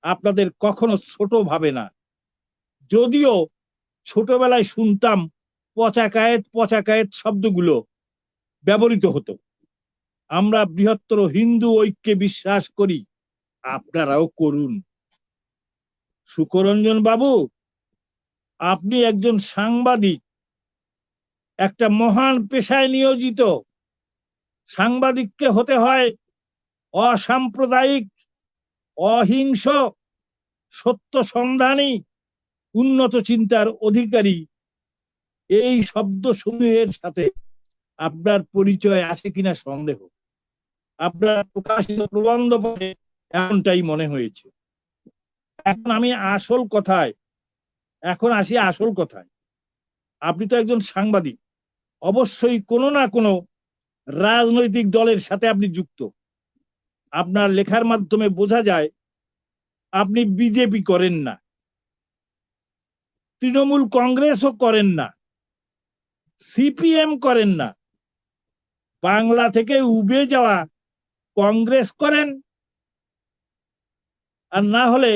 আপনাদের কখনো ছোট ভাবে না। যদিও ছোটবেলায় শুনতাম পচাকায়েত পচাকায়েত শব্দগুলো ব্যবহৃত হতো। আমরা বৃহত্তর হিন্দু ঐক্যে বিশ্বাস করি, আপনারাও করুন। সুকরঞ্জন বাবু, আপনি একজন সাংবাদিক, একটা মহান পেশায় নিয়োজিত। সাংবাদিককে হতে হয় অসাম্প্রদায়িক, অহিংস, সত্য সন্ধানী, উন্নত চিন্তার অধিকারী। এই শব্দ সমূহের সাথে আপনার পরিচয় আছে কিনা সন্দেহ। আপনার প্রকাশিত প্রবন্ধ পড়ে এমনটাই মনে হয়েছে। এখন আসি আসল কথায়। আপনি তো একজন সাংবাদিক, অবশ্যই কোনো না কোনো রাজনৈতিক দলের সাথে আপনি যুক্ত। আপনার লেখার মাধ্যমে বোঝা যায় আপনি বিজেপি করেন না, তৃণমূল কংগ্রেসও করেন না, সিপিএম করেন না, বাংলা থেকে উবে যাওয়া কংগ্রেস করেন, আর না হলে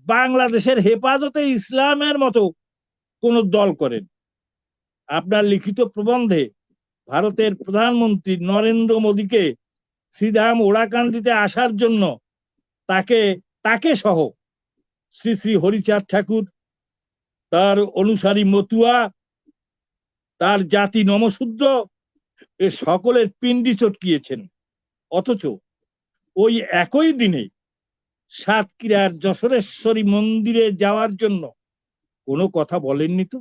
বাংলাদেশের হেফাজতে ইসলামের মতো কোন দল করেন। আপনার লিখিত প্রবন্ধে ভারতের প্রধানমন্ত্রী নরেন্দ্র মোদীকে শ্রীধাম ওড়াকান্দিতে আসার জন্য তাকে সহ শ্রী শ্রী হরিচাঁদ ঠাকুর, তার অনুসারী মতুয়া, তার জাতি নমশূদ্র, এ সকলের পিণ্ডি চটকিয়েছেন। অথচ ওই একই দিনে সাতক্ষীরার যশোরেশ্বরী মন্দিরে যাওয়ার জন্য কোনো কথা বলেননি তো।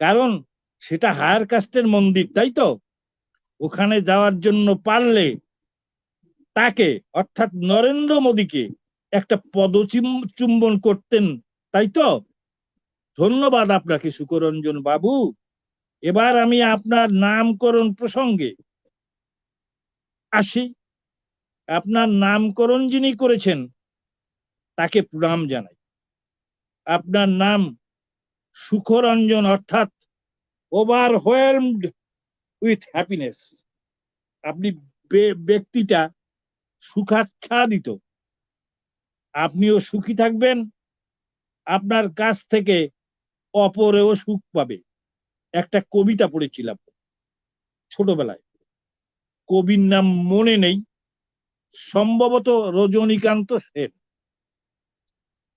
কারণ সেটা হায়ার কাস্টের মন্দির, তাই তো? ওখানে যাওয়ার জন্য পারলে তাকে, অর্থাৎ নরেন্দ্র মোদীকে একটা পদচুম্বন করতেন, তাই তো? ধন্যবাদ আপনাকে সুকরঞ্জন বাবু। এবার আমি আপনার নামকরণ প্রসঙ্গে আসি। আপনার নামকরণ যিনি করেছেন তাকে প্রণাম জানাই। আপনার নাম সুখরঞ্জন, অর্থাৎ ওভারওয়েলমড উইথ হ্যাপিনেস। আপনি ব্যক্তিটা সুখাচ্ছাদিত। আপনিও সুখী থাকবেন, আপনার কাছ থেকে অপরেও সুখ পাবে। একটা কবিতা পড়েছিলাম ছোটবেলায়, কবির নাম মনে নেই, সম্ভবত রজনীকান্ত সেন।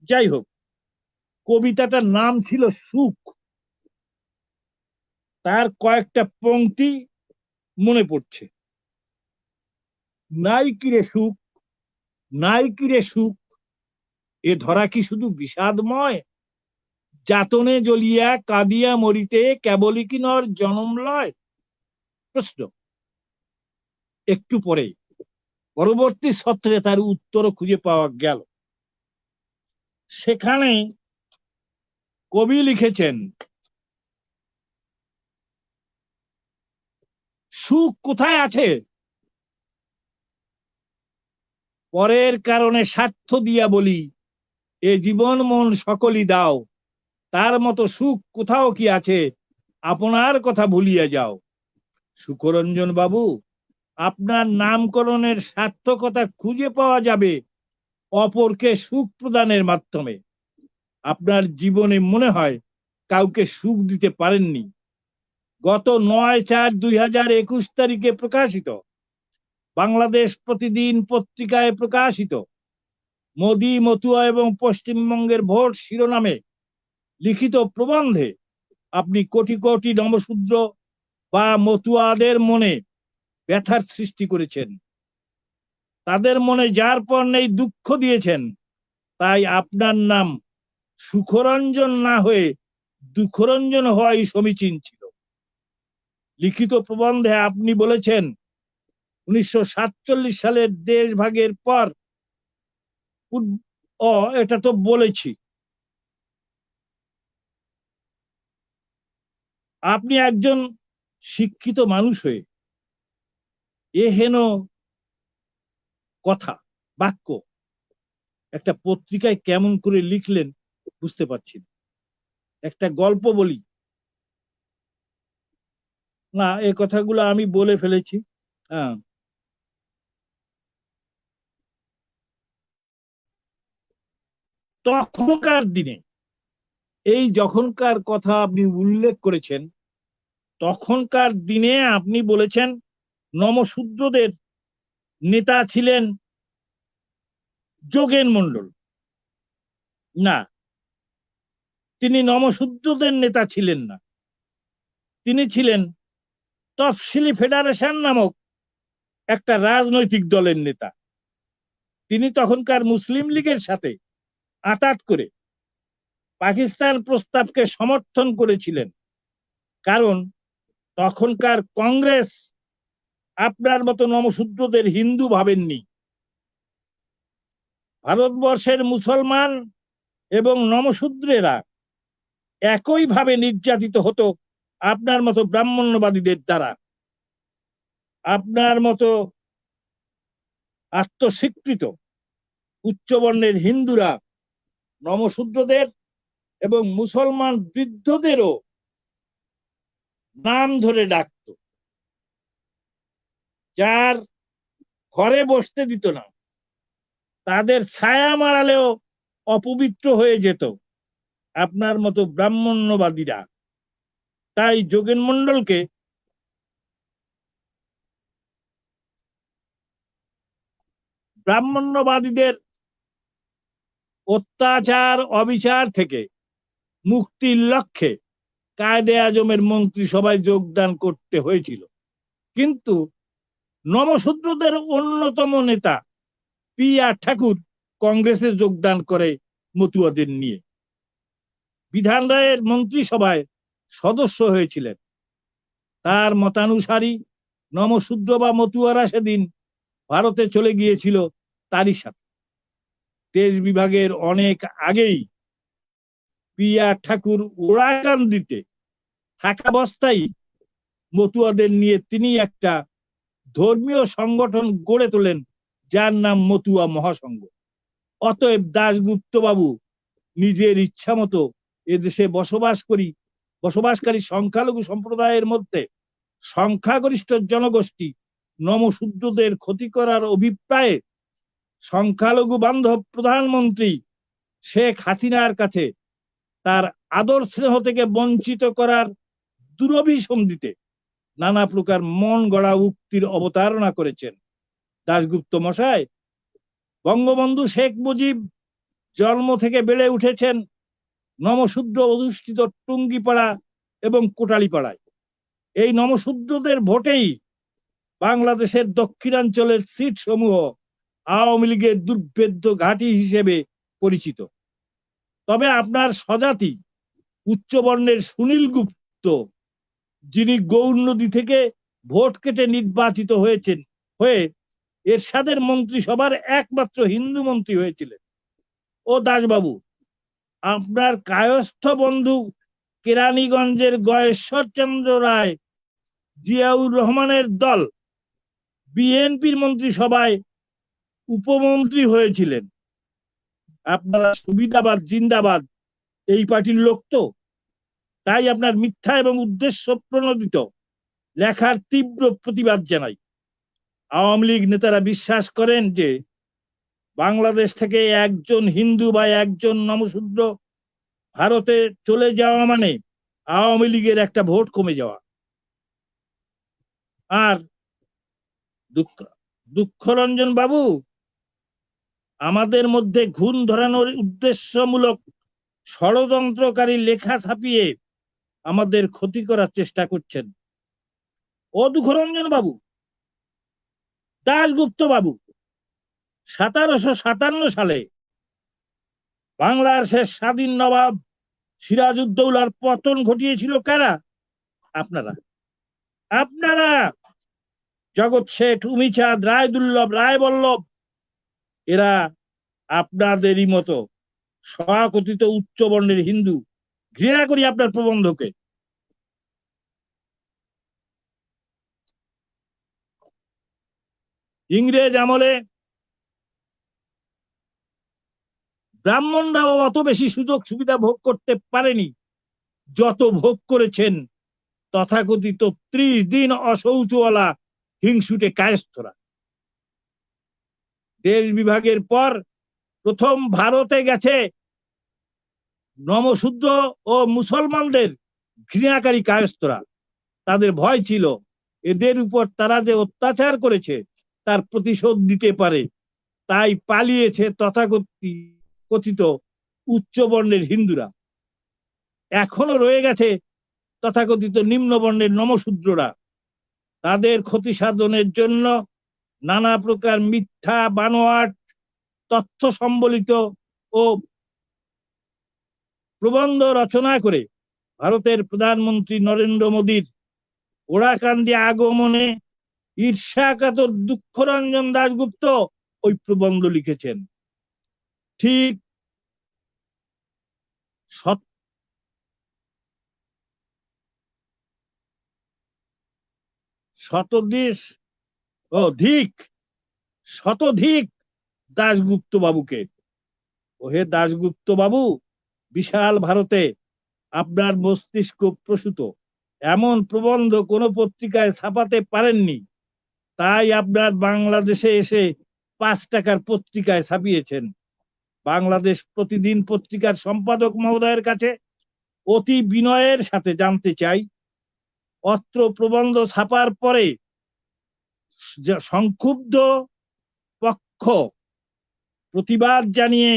যাই হোক, কবিতাটার নাম ছিল সুখ। তার কয়েকটা পংক্তি মনে পড়ছে। নাই কিরে সুখ, নাই কিরে সুখ, এ ধরা কি শুধু বিষাদময়? যাতনে জ্বলিয়া কাঁদিয়া মরিতে কেবলই কি নর জনম লয়? প্রশ্ন। একটু পরে পরবর্তী সত্রে তার উত্তর খুঁজে পাওয়া গেল। সেখানে কবি লিখেছেন, সুখ কোথায় আছে? পরের কারণে স্বার্থ দিয়া বলি, এ জীবন মন সকলই দাও। তার মতো সুখ কোথাও কি আছে? আপনার কথা ভুলিয়া যাও। সুখরঞ্জন বাবু, আপনার নামকরণের সার্থকতা খুঁজে পাওয়া যাবে অপরকে সুখ প্রদানের মাধ্যমে। আপনার জীবনে মনে হয় কাউকে সুখ দিতে পারেননি। গত 9/4/2021 তারিখে প্রকাশিত বাংলাদেশ প্রতিদিন পত্রিকায় প্রকাশিত মোদি, মতুয়া এবং পশ্চিমবঙ্গের ভোট শিরোনামে লিখিত প্রবন্ধে আপনি কোটি কোটি নমশূদ্র বা মতুয়াদের মনে ব্যথার সৃষ্টি করেছেন। তাদের মনে যার পর নেই দুঃখ দিয়েছেন। তাই আপনার নাম সুখরঞ্জন না হয়ে দুঃখরঞ্জন হওয়াই সমীচীন ছিল। লিখিত প্রবন্ধে আপনি বলেছেন 1947 সালের দেশভাগের পর এটা তো বলেছি। আপনি একজন শিক্ষিত মানুষ হয়ে হেন কথা বাক্য একটা পত্রিকায় কেমন করে লিখলেন বুঝতে পারছি না। একটা গল্প বলি না, এই কথাগুলো আমি বলে ফেলেছি। হ্যাঁ, তখনকার দিনে এই যখনকার কথা আপনি উল্লেখ করেছেন, তখনকার দিনে আপনি বলেছেন নমশূদ্রদের নেতা ছিলেন যোগেন মণ্ডল। না, তিনি নমশূদ্রদের নেতা ছিলেন না। তিনি ছিলেন তফসিলি ফেডারেশন নামক একটা রাজনৈতিক দলের নেতা। তিনি তখনকার মুসলিম লীগের সাথে আঁতাত করে পাকিস্তান প্রস্তাবকে সমর্থন করেছিলেন। কারণ তখনকার কংগ্রেস আপনার মতো নমশূদ্রদের হিন্দু ভাবেননি। ভারতবর্ষের মুসলমান এবং নমশূদ্রেরা একইভাবে নির্যাতিত হতো আপনার মতো ব্রাহ্মণ্যবাদীদের দ্বারা। আপনার মতো আত্মস্বীকৃত উচ্চবর্ণের হিন্দুরা নমশূদ্রদের এবং মুসলমান বৃদ্ধদেরও নাম ধরে ডাকত, যার ঘরে বসতে দিত না। তাদের ছায়া মারালেও অপবিত্র হয়ে যেত আপনার মতো ব্রাহ্মণ্যবাদীরা। তাই যোগেন মণ্ডলকে ব্রাহ্মণ্যবাদীদের অত্যাচার অবিচার থেকে মুক্তির লক্ষ্যে কায়েদে আজমের মন্ত্রিসভায় যোগদান করতে হয়েছিল। কিন্তু নমশূদ্রদের অন্যতম নেতা PR ঠাকুর কংগ্রেসে যোগদান করে মতুয়াদের নিয়ে বিধান রায়ের মন্ত্রিসভায় সদস্য হয়েছিলেন। তার মতানুসারী নমশূদ্র বা মতুয়ারা সেদিন ভারতে চলে গিয়েছিল তারই সাথে। দেশ বিভাগের অনেক আগেই PR ঠাকুর ওরাকান্দিতে থাকাবস্থায় মতুয়াদের নিয়ে তিনি একটা ধর্মীয় সংগঠন গড়ে তোলেন, যার নাম মতুয়া মহাসংঘ। অতএব দাশগুপ্ত বাবু নিজের ইচ্ছা মতো এদেশে বসবাসকারী সংখ্যালঘু সম্প্রদায়ের মধ্যে সংখ্যাগরিষ্ঠ জনগোষ্ঠী নমশূদ্রদের ক্ষতি করার অভিপ্রায়ে সংখ্যালঘু বান্ধব প্রধানমন্ত্রী শেখ হাসিনার কাছে তার আদর স্নেহ থেকে বঞ্চিত করার দুরভিসন্ধিতে নানা প্রকার মন গড়া উক্তির অবতারণা করেছেন। দাশগুপ্ত মশাই, বঙ্গবন্ধু শেখ মুজিব জন্ম থেকে বেড়ে উঠেছেন নমশূদ্র অধিষ্ঠিত টুঙ্গিপাড়া এবং কোটালীপাড়ায়। এই নমশূদ্রদের ভোটেই বাংলাদেশের দক্ষিণাঞ্চলের সিট সমূহ আওয়ামী লীগের দুর্ভেদ্য ঘাঁটি হিসেবে পরিচিত। তবে আপনার স্বজাতি উচ্চবর্ণের সুনীল গুপ্ত, যিনি গৌর নদী থেকে ভোট কেটে নির্বাচিত হয়ে এরশাদের মন্ত্রিসভার একমাত্র হিন্দু মন্ত্রী হয়েছিলেন। ও দাসবাবু, আপনার কায়স্থ বন্ধু কেরানীগঞ্জের গয়েশ্বরচন্দ্র রায় জিয়াউর রহমানের দল বিএনপির মন্ত্রিসভায় উপমন্ত্রী হয়েছিলেন। আপনারা সুবিধাবাদ জিন্দাবাদ এই পার্টির লোক তো, তাই আপনার মিথ্যা এবং উদ্দেশ্য প্রণোদিত লেখার তীব্র প্রতিবাদ জানাই। আওয়ামী লীগ নেতারা বিশ্বাস করেন যে বাংলাদেশ থেকে একজন হিন্দু বা একজন নমশূদ্র ভারতে চলে যাওয়া মানে আওয়ামী লীগের একটা ভোট কমে যাওয়া। আর দুঃখ দুঃখরঞ্জন বাবু, আমাদের মধ্যে ঘুণ ধরানোর উদ্দেশ্যমূলক ষড়যন্ত্রকারী লেখা ছাপিয়ে আমাদের ক্ষতি করার চেষ্টা করছেন। ও দুঃখরঞ্জন বাবু, দাশগুপ্ত বাবু 1757 সালে বাংলার শেষ স্বাধীন নবাব সিরাজউদ্দৌলার পতন ঘটিয়েছিল কারা? আপনারা। আপনারা জগৎ শেঠ, উমিচাঁদ, রায়দুল্লভ, রায়বল্লভ, এরা আপনাদেরই মতো স্বকথিত উচ্চ বর্ণের হিন্দু। ঘৃণা করি আপনার প্রবন্ধকে। ইংরেজ আমলে ব্রাহ্মণরাও অত বেশি সুযোগ সুবিধা ভোগ করতে পারেনি যত ভোগ করেছেন তথাকথিত 30 দিন অশৌচওয়ালা হিংসুটে কায়স্থরা। দেশ বিভাগের পর প্রথম ভারতে গেছে নমশূদ্র ও মুসলমানদের ঘৃণাকারী কায়স্থরা। তাদের ভয় ছিল এদের উপর তারা যে অত্যাচার করেছে তার প্রতিশোধ দিতে পারে, তাই পালিয়েছে তথাকথিত উচ্চ বর্ণের হিন্দুরা। এখনো রয়ে গেছে তথাকথিত নিম্ন বর্ণের নমশূদ্ররা। তাদের ক্ষতি সাধনের জন্য নানা প্রকার মিথ্যা বানোয়াট তথ্য সম্বলিত ও প্রবন্ধ রচনা করে ভারতের প্রধানমন্ত্রী নরেন্দ্র মোদীর ওরাকান্দি আগমনে ঈর্ষাকাতর দুঃখরঞ্জন দাশগুপ্ত ওই প্রবন্ধ লিখেছেন। ঠিক শতধিক দাশগুপ্ত বাবুকে। ওহে দাশগুপ্ত বাবু, বিশাল ভারতে আপনার মস্তিষ্ক প্রসূত এমন প্রবন্ধ কোন পত্রিকায় ছাপাতে পারেননি, তাই আপনার বাংলাদেশে এসে 5 টাকার পত্রিকায় ছাপিয়েছেন। বাংলাদেশ প্রতিদিন পত্রিকার সম্পাদক মহোদয়ের কাছে অতি বিনয়ের সাথে জানতে চাই, অত্র প্রবন্ধ ছাপার পরে সংক্ষুব্ধ পক্ষ প্রতিবাদ জানিয়ে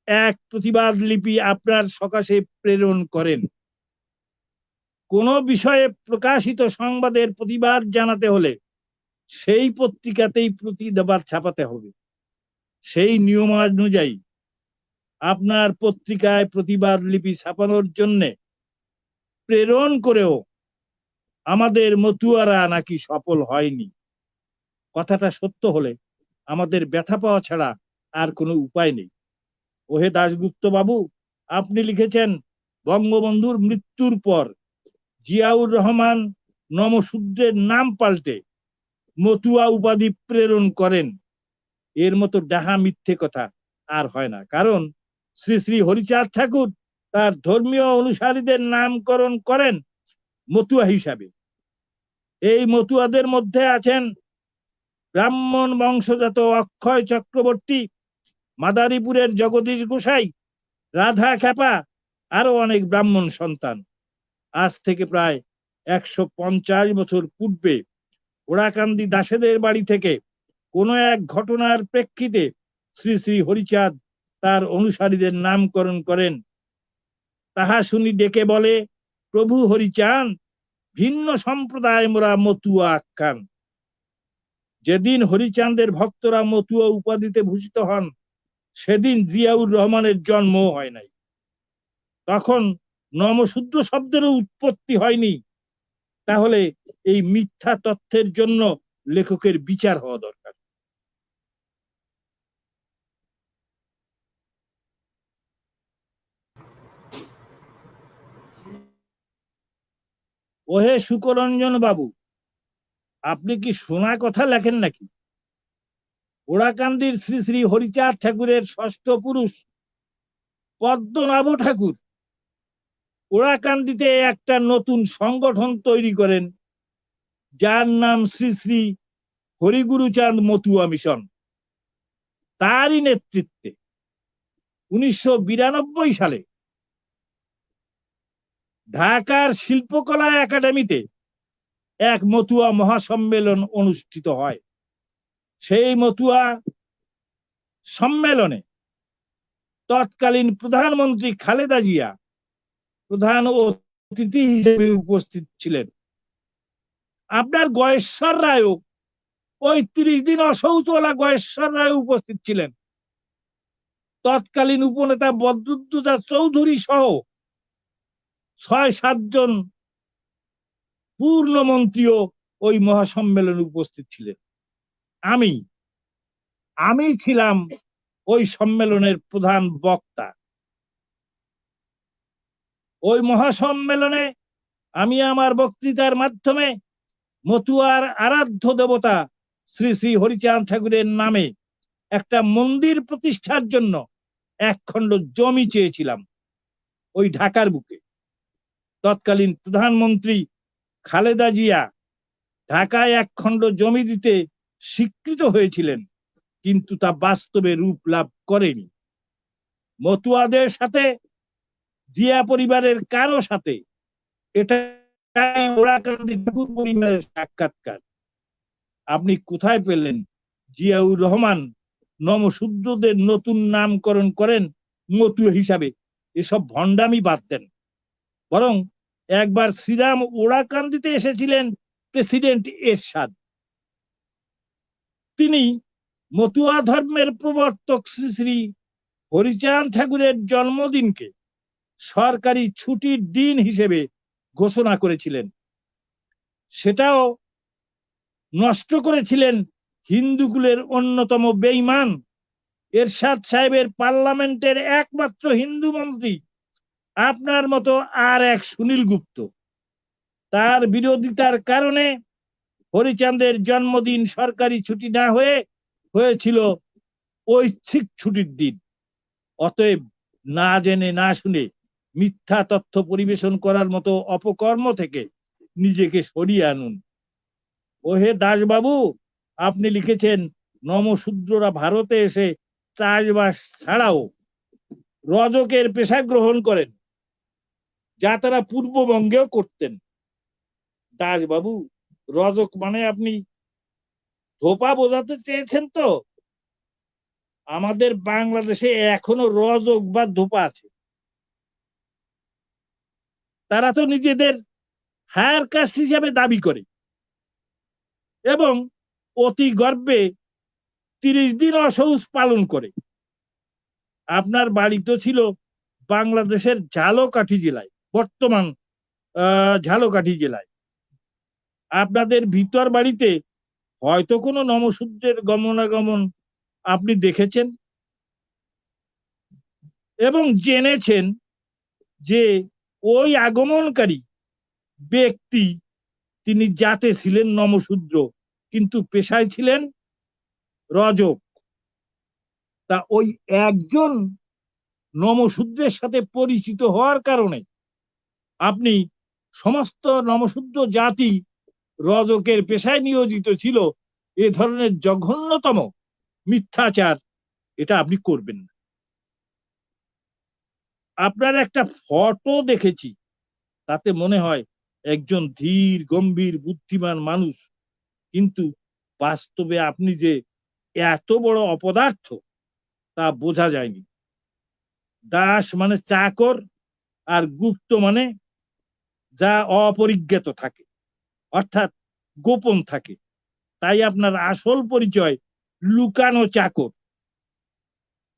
এক প্রতিবাদ লিপি আপনার সকাশে প্রেরণ করেন। কোন বিষয়ে প্রকাশিত সংবাদের প্রতিবাদ জানাতে হলে সেই পত্রিকাতেই প্রতিবাদ ছাপাতে হবে। সেই নিয়মানুযায়ী আপনার পত্রিকায় প্রতিবাদ লিপি ছাপানোর জন্য প্রেরণ করেও আমাদের মতুয়ারা নাকি সফল হয়নি। কথাটা সত্য হলে আমাদের ব্যথা পাওয়া ছাড়া আর কোনো উপায় নেই। ওহে দাশগুপ্ত বাবু, আপনি লিখেছেন বঙ্গবন্ধুর মৃত্যুর পর জিয়াউর রহমান নমশূদ্রের নাম পাল্টে মতুয়া উপাধি প্রেরণ করেন। এর মতো ডাহা মিথ্যে কথা আর হয় না, কারণ শ্রী শ্রী হরিচাঁদ ঠাকুর তার ধর্মীয় অনুসারীদের নামকরণ করেন মতুয়া হিসাবে। এই মতুয়াদের মধ্যে আছেন ব্রাহ্মণ বংশজাত অক্ষয় চক্রবর্তী, মাদারীপুরের জগদীশ গোসাই, রাধা খ্যাপা, আরো অনেক ব্রাহ্মণ সন্তান। আজ থেকে প্রায় 150 বছর পূর্বে ওরাকান্দি দাসেদের বাড়ি থেকে কোন এক ঘটনার প্রেক্ষিতে শ্রী শ্রী হরিচাঁদ তার অনুসারীদের নামকরণ করেন। তাহা শুনি ডেকে বলে, প্রভু হরিচাঁদ, ভিন্ন সম্প্রদায় মোরা মতুয়া আখ্যান। যেদিন হরিচাঁদের ভক্তরা মতুয়া উপাধিতে ভূষিত হন সেদিন জিয়াউর রহমানের জন্ম হয় নাই। তখন নমশূদ্র শব্দেরও উৎপত্তি হয়নি। তাহলে এই মিথ্যা তথ্যের জন্য লেখকের বিচার হওয়া দরকার। ওহে শুকরঞ্জন বাবু, আপনি কি শোনা কথা লেখেন নাকি? ওরাকান্দির শ্রী শ্রী হরিচাঁদ ঠাকুরের ষষ্ঠ পুরুষ পদ্মনাভ ঠাকুর ওরাকান্দিতে একটা নতুন সংগঠন তৈরি করেন, যার নাম শ্রী শ্রী হরিগুরুচাঁদ মতুয়া মিশন। তারই নেতৃত্বে 1992 সালে ঢাকার শিল্পকলা একাডেমিতে এক মতুয়া মহাসম্মেলন অনুষ্ঠিত হয়। সেই মতুয়া সম্মেলনে তৎকালীন প্রধানমন্ত্রী খালেদা জিয়া প্রধান অতিথি হিসেবে উপস্থিত ছিলেন। আপনার গয়েশ্বর রায়ও ওই ৩০ দিন অশৌচওয়ালা গয়েশ্বর রায় উপস্থিত ছিলেন। তৎকালীন উপনেতা বদরুদ্দোজা চৌধুরী সহ ৬-৭ জন পূর্ণমন্ত্রীও ওই মহাসম্মেলনে উপস্থিত ছিলেন। আমি ছিলাম ওই সম্মেলনের প্রধান বক্তা। ওই মহাসম্মেলনে আমি আমার বক্তৃতার মাধ্যমে মতুয়ার আরাধ্য দেবতা শ্রী শ্রী হরিচাঁদ ঠাকুরের নামে একটা মন্দির প্রতিষ্ঠার জন্য ১ খণ্ড জমি চেয়েছিলাম ওই ঢাকার বুকে। তৎকালীন প্রধানমন্ত্রী খালেদা জিয়া ঢাকায় ১ খণ্ড জমি দিতে স্বীকৃত হয়েছিলেন, কিন্তু তা বাস্তবে রূপ লাভ করেনি। মতুয়াদের সাথে, জিয়া পরিবারের কারো সাথে এটাই ওরাকান্দি ঠাকুর পরিবারের সাক্ষাৎকার। আপনি কোথায় পেলেন জিয়াউর রহমান নমশূদ্রদের নতুন নামকরণ করেন মতুয়া হিসাবে? এসব ভণ্ডামি বাদ দেন। বরং একবার শ্রীরাম ওরাকান্দিতে এসেছিলেন প্রেসিডেন্ট এরশাদ। তিনি মতুয়া ধর্মের প্রবর্তক শ্রী শ্রী হরিচাঁদ ঠাকুরের জন্মদিনকে সরকারি ছুটির দিন হিসেবে ঘোষণা করেছিলেন। সেটাও নষ্ট করেছিলেন হিন্দুকুলের অন্যতম বেঈমান এরশাদ সাহেবের পার্লামেন্টের একমাত্র হিন্দু মন্ত্রী, আপনার মতো আর এক সুনীল গুপ্ত। তার বিরোধিতার কারণে হরিচাঁদের জন্মদিন সরকারি ছুটি না হয়েছিল ঐচ্ছিক ছুটির দিন। অতএব না জেনে না শুনে মিথ্যা তথ্য পরিবেশন করার মতো অপকর্ম থেকে নিজেকে সরিয়ে আনুন। ওহে দাসবাবু, আপনি লিখেছেন নমশূদ্ররা ভারতে এসে চাষবাস ছাড়াও রজকের পেশা গ্রহণ করেন, যা তারা পূর্ববঙ্গেও করতেন। দাসবাবু, রজক মানে আপনি ধোপা বোঝাতে চেয়েছেন তো? আমাদের বাংলাদেশে এখনো রজক বা ধোপা আছে। তারা তো নিজেদের হায়ার কাস্ট হিসাবে দাবি করে এবং অতি গর্বে ৩০ দিন অসৌচ পালন করে। আপনার বাড়ি তো ছিল বাংলাদেশের ঝালকাঠি জেলায়, বর্তমান ঝালকাঠি জেলায়। আপনাদের ভিতর বাড়িতে হয়তো কোনো নমশূদ্রের গমনাগমন আপনি দেখেছেন এবং জেনেছেন যে ওই আগমনকারী ব্যক্তি তিনি জাতে ছিলেন নমশূদ্র, কিন্তু পেশায় ছিলেন রজক। তা ওই একজন নমশূদ্রের সাথে পরিচিত হওয়ার কারণে আপনি সমস্ত নমশূদ্র জাতি রজকের পেশায় নিয়োজিত ছিল, এ ধরনের জঘন্যতম মিথ্যাচার এটা আপনি করবেন না। আপনার একটা ফটো দেখেছি, তাতে মনে হয় একজন ধীর গম্ভীর বুদ্ধিমান মানুষ, কিন্তু বাস্তবে আপনি যে এত বড় অপদার্থ তা বোঝা যায়নি। দাস মানে চাকর, আর গুপ্ত মানে যা অপরিজ্ঞাত থাকে, অর্থাৎ গোপন থাকে। তাই আপনার আসল পরিচয় লুকানো চাকর।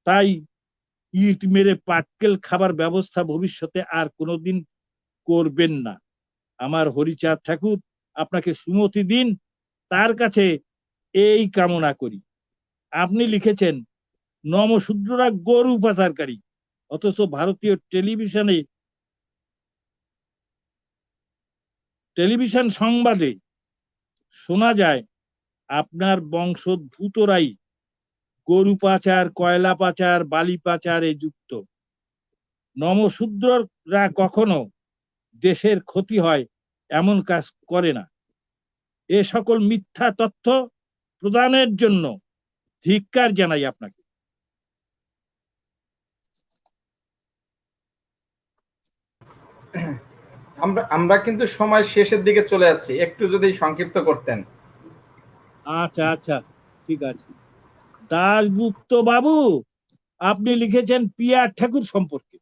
তাই ইট মেরে পাটকেল খাবার ব্যবস্থা ভবিষ্যতে আর কোনোদিন করবেন না। আমার হরিচাঁদ ঠাকুর আপনাকে সুমতি দিন, তার কাছে এই কামনা করি। আপনি লিখেছেন নমশূদ্ররা গরু পাচারকারী, অথচ ভারতীয় টেলিভিশন সংবাদে শোনা যায় আপনার বংশোদ্ভূতরাই গরু পাচার, কয়লা পাচার, বালি পাচারে যুক্ত। নমশূদ্ররা কখনো দেশের ক্ষতি হয় এমন কাজ করে না। এ সকল মিথ্যা তথ্য প্রদানের জন্য ধিক্কার জানাই আপনাকে। আমরা আমরা কিন্তু সময় শেষের দিকে চলে যাচ্ছি, একটু যদি সংক্ষিপ্ত করতেন। আচ্ছা আচ্ছা, ঠিক আছে। দাশগুপ্ত বাবু, আপনি লিখেছেন পিয়ার ঠাকুর সম্পর্কে।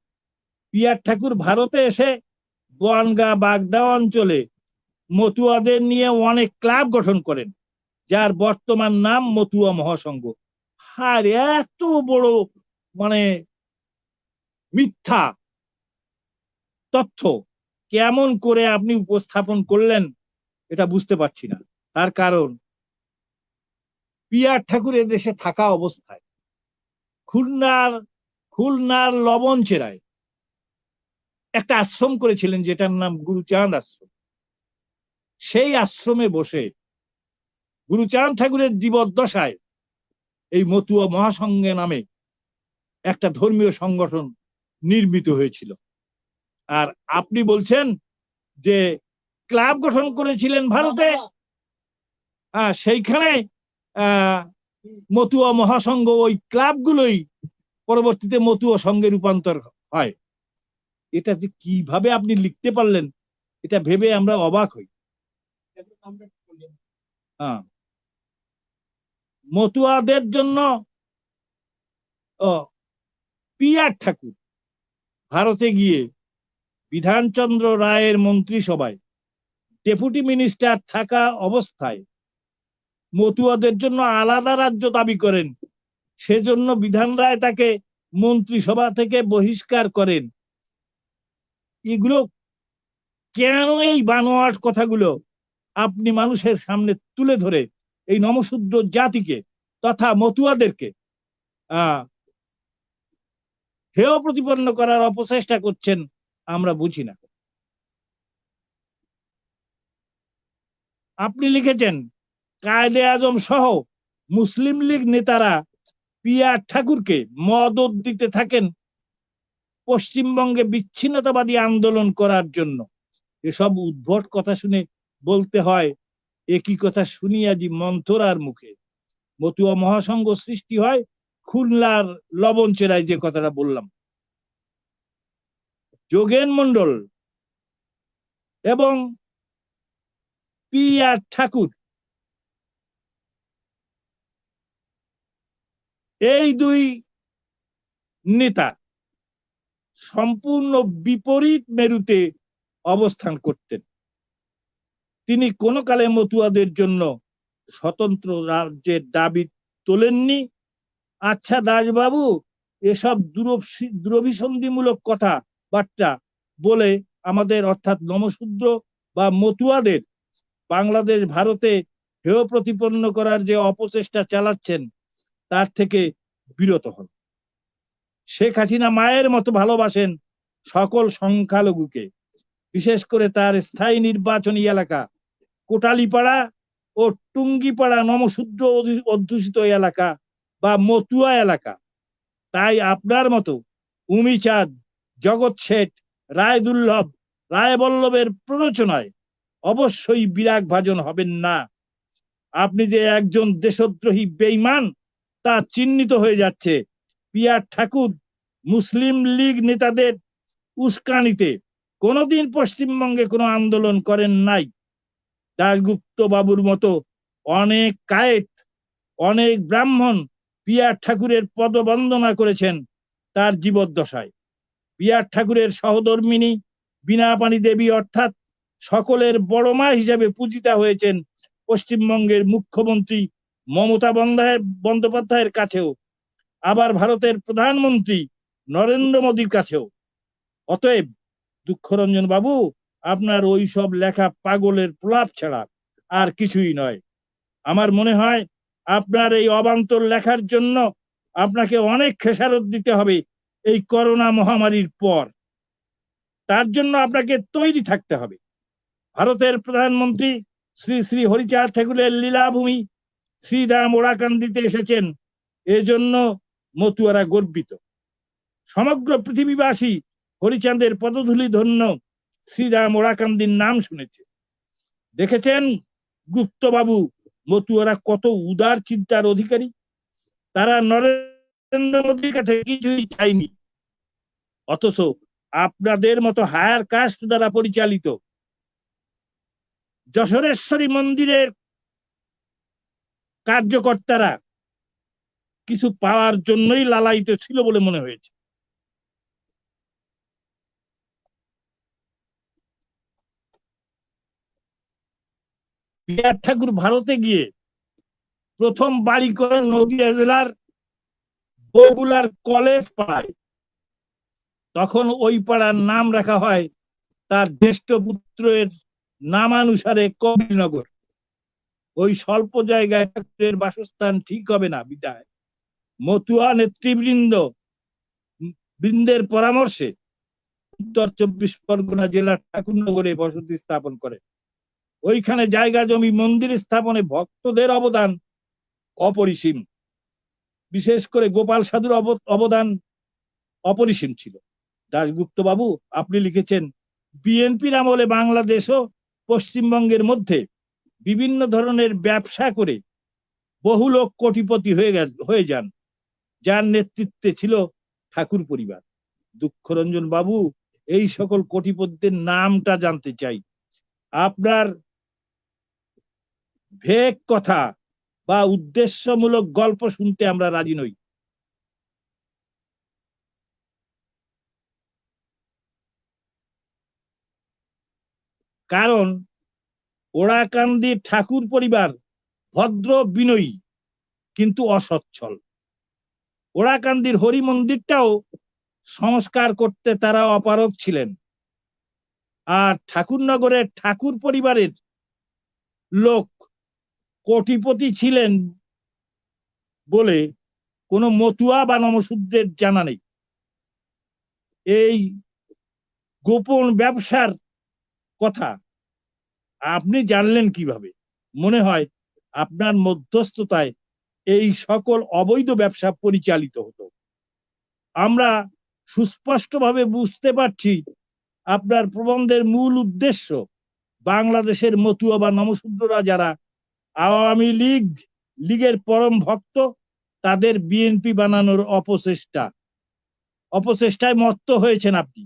পিয়ার ঠাকুর ভারতে এসে বনগাঁ বাগদা অঞ্চলে মতুয়াদের নিয়ে অনেক ক্লাব গঠন করেন, যার বর্তমান নাম মতুয়া মহাসংঘ। আর এত বড় মানে মিথ্যা তথ্য কেমন করে আপনি উপস্থাপন করলেন এটা বুঝতে পারছি না। তার কারণ পিয়ার ঠাকুর এদেশে থাকা অবস্থায় খুলনার খুলনার লবণচেরায় একটা আশ্রম করেছিলেন, যেটার নাম গুরুচাঁদ আশ্রম। সেই আশ্রমে বসে গুরুচাঁদ ঠাকুরের জীবদ্দশায় এই মতুয়া মহাসংঘে নামে একটা ধর্মীয় সংগঠন নির্মিত হয়েছিল। আর আপনি বলছেন যে ক্লাব গঠন করেছিলেন ভারতে, সেইখানে মতুয়া মহাসংঘ ওই ক্লাবগুলোই পরবর্তীতে মতুয়া সংঘে রূপান্তর হয়। এটা যে কিভাবে আপনি লিখতে পারলেন এটা ভেবে আমরা অবাক হই। মতুয়াদের জন্য পিয়ার ঠাকুর ভারতে গিয়ে বিধানচন্দ্র রায়ের মন্ত্রিসভায় ডেপুটি মিনিস্টার থাকা অবস্থায় মতুয়াদের জন্য আলাদা রাজ্য দাবি করেন। সেজন্য বিধান রায় তাকে মন্ত্রিসভা থেকে বহিষ্কার করেন। এগুলো কেন, এই বানোয়াট কথাগুলো আপনি মানুষের সামনে তুলে ধরে এই নমশূদ্র জাতিকে তথা মতুয়াদেরকে হেয় প্রতিপন্ন করার অপচেষ্টা করছেন আমরা বুঝি না। আপনি লিখেছেন কায়েদে আজম সহ মুসলিম লীগ নেতারা পিয়ার ঠাকুরকে মদদ দিতে থাকেন পশ্চিমবঙ্গে বিচ্ছিন্নতাবাদী আন্দোলন করার জন্য। এসব উদ্ভট কথা শুনে বলতে হয়, একই কথা শুনি আজি মন্থরার মুখে। মতুয়া মহাসংঘ সৃষ্টি হয় খুলনার লবণচেরায়, যে কথাটা বললাম। যোগেন মন্ডল এবং পিয়ার ঠাকুর এই দুই নেতা সম্পূর্ণ বিপরীত মেরুতে অবস্থান করতেন। তিনি কোনো কালে মতুয়াদের জন্য স্বতন্ত্র রাজ্যের দাবি তোলেননি। আচ্ছা দাসবাবু, এসব দূরভিসন্ধিমূলক কথা বার্তা বলে আমাদের অর্থাৎ নমশূদ্র বা মতুয়াদের বাংলাদেশ ভারতে হেয় প্রতিপন্ন করার যে অপচেষ্টা চালাচ্ছেন তার থেকে বিরত হন। শেখ হাসিনা মায়ের মতো ভালোবাসেন সকল সংখ্যালঘুকে, বিশেষ করে তার স্থায়ী নির্বাচনী এলাকা কোটালীপাড়া ও টুঙ্গিপাড়া নমশূদ্র অধ্যুষিত এলাকা বা মতুয়া এলাকা। তাই আপনার মতো উমিচাঁদ, জগৎ শেঠ, রায়দুল্লভ, রায়বল্লভের প্ররোচনায় অবশ্যই বিরাগ ভাজন হবেন না। আপনি যে একজন দেশদ্রোহী বেঈমান তা চিহ্নিত হয়ে যাচ্ছে। পিয়ার ঠাকুর মুসলিম লীগ নেতাদের উস্কানিতে কোনোদিন পশ্চিমবঙ্গে কোনো আন্দোলন করেন নাই। দাশগুপ্ত বাবুর মতো অনেক কায়েত, অনেক ব্রাহ্মণ পিয়ার ঠাকুরের পদবন্দনা করেছেন তার জীবদ্দশায়। পিয়ার ঠাকুরের সহধর্মিনী বীণাপাণি দেবী অর্থাৎ সকলের বড় মা হিসেবে পূজিতা হয়েছেন পশ্চিমবঙ্গের মুখ্যমন্ত্রী মমতা বন্দ্যোপাধ্যায়ের কাছেও, আবার ভারতের প্রধানমন্ত্রী নরেন্দ্র মোদীর কাছেও। অতএব দুঃখরঞ্জন বাবু, আপনার ওই সব লেখা পাগলের প্রলাপ ছাড়া আর কিছুই নয়। আমার মনে হয় আপনার এই অবান্তর লেখার জন্য আপনাকে অনেক খেসারত দিতে হবে এই করোনা মহামারীর পর। তার জন্য আপনাকে তৈরি থাকতে হবে। ভারতের প্রধানমন্ত্রী শ্রী শ্রী হরিচাঁদ ঠাকুরের লীলাভূমি শ্রীরাম ওরাকান্দিতে এসেছেন, এজন্য মতুয়ারা গর্বিত। সমগ্র পৃথিবীবাসী হরিচাঁদের পদধূলি ধন্য শ্রীরাম ওরাকান্দির নাম শুনেছে। দেখেছেন গুপ্তবাবু, মতুয়ারা কত উদার চিন্তার অধিকারী। তারা নরেন্দ্র মোদীর কাছে কিছুই চাইনি, অথচ আপনাদের মতো হায়ার কাস্ট দ্বারা পরিচালিত যশোরেশ্বরী মন্দিরের কার্যকর্তারা কিছু পাওয়ার জন্যই লালায়িত ছিল বলে মনে হয়েছে। বিরাট ঠাকুর ভারতে গিয়ে প্রথম বাড়ি করেন নদিয়া জেলার বগুলার কলেজ পাড়ায়। তখন ওই পাড়ার নাম রাখা হয় তার জ্যেষ্ঠ পুত্রের নামানুসারে কবিরনগর। ওই স্বল্প জায়গায় ঠাকুরের বাসস্থান ঠিক হবে না বিদায় মতুয়া বৃন্দের পরামর্শে উত্তর 24 পরগনা জেলার ঠাকুরনগরে বসতি স্থাপন করে। ওইখানে জায়গা জমি মন্দির স্থাপনে ভক্তদের অবদান অপরিসীম, বিশেষ করে গোপাল সাধুর অবদান অপরিসীম ছিল। দাশগুপ্ত বাবু, আপনি লিখেছেন, বিএনপির আমলে বাংলাদেশ ও পশ্চিমবঙ্গের মধ্যে বিভিন্ন ধরনের ব্যবসা করে বহু লোক কোটিপতি হয়ে যান, যার নেতৃত্বে ছিল ঠাকুর পরিবার। দুঃখরঞ্জন বাবু, এই সকল কোটিপতিদের নামটা জানতে চাই। আপনার ভেক কথা বা উদ্দেশ্যমূলক গল্প শুনতে আমরা রাজি নই। কারণ ওড়াকান্দি ঠাকুর পরিবার ভদ্র বিনয়ী কিন্তু অসচ্ছল। ওড়াকান্দির হরি মন্দিরটাও সংস্কার করতে তারা অপারগ ছিলেন। আর ঠাকুরনগরের ঠাকুর পরিবারের লোক কোটিপতি ছিলেন বলে কোনো মতুয়া বা নমশূদ্রের জানা নেই। এই গোপন ব্যবসার কথা আপনি জানলেন কিভাবে? মনে হয় আপনার মধ্যস্থতায় এই সকল অবৈধ ব্যবসা পরিচালিত হতো। আমরা সুস্পষ্টভাবে বুঝতে পারছি আপনার প্রবন্ধের মূল উদ্দেশ্য বাংলাদেশের মতুয়া বা নমশূদ্ররা যারা আওয়ামী লীগের পরম ভক্ত তাদের বিএনপি বানানোর অপচেষ্টায় মত্ত হয়েছেন আপনি।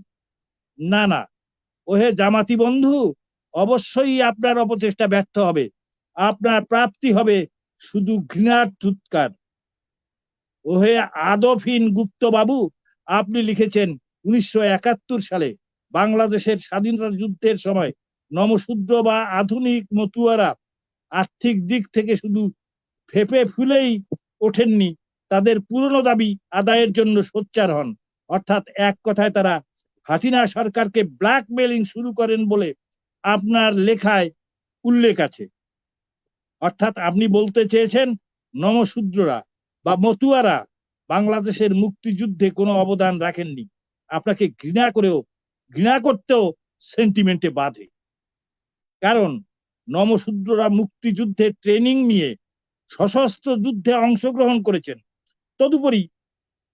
না না, ওহে জামাতি বন্ধু, অবশ্যই আপনার অপচেষ্টা ব্যর্থ হবে। আপনার প্রাপ্তি হবে শুধু ঘৃণার তুৎকার। ওহে আদফহীন গুপ্ত বাবু, আপনি লিখেছেন 1971 সালে বাংলাদেশের স্বাধীনতা যুদ্ধের সময় নমশূদ্র বা আধুনিক মতুয়ারা আর্থিক দিক থেকে শুধু ফেঁপে ফুলেই ওঠেননি, তাদের পুরনো দাবি আদায়ের জন্য সোচ্চার হন। অর্থাৎ এক কথায় তারা হাসিনা সরকারকে ব্ল্যাকমেইলিং শুরু করেন বলে আপনার লেখায় উল্লেখ আছে। অর্থাৎ আপনি বলতে চেয়েছেন নমশূদ্ররা বা মতুয়ারা বাংলাদেশের মুক্তিযুদ্ধে কোনো অবদান রাখেননি। আপনাকে ঘৃণা করতেও সেন্টিমেন্টে বাধে। কারণ নমশূদ্ররা মুক্তিযুদ্ধে ট্রেনিং নিয়ে সশস্ত্র যুদ্ধে অংশগ্রহণ করেছেন। তদুপরি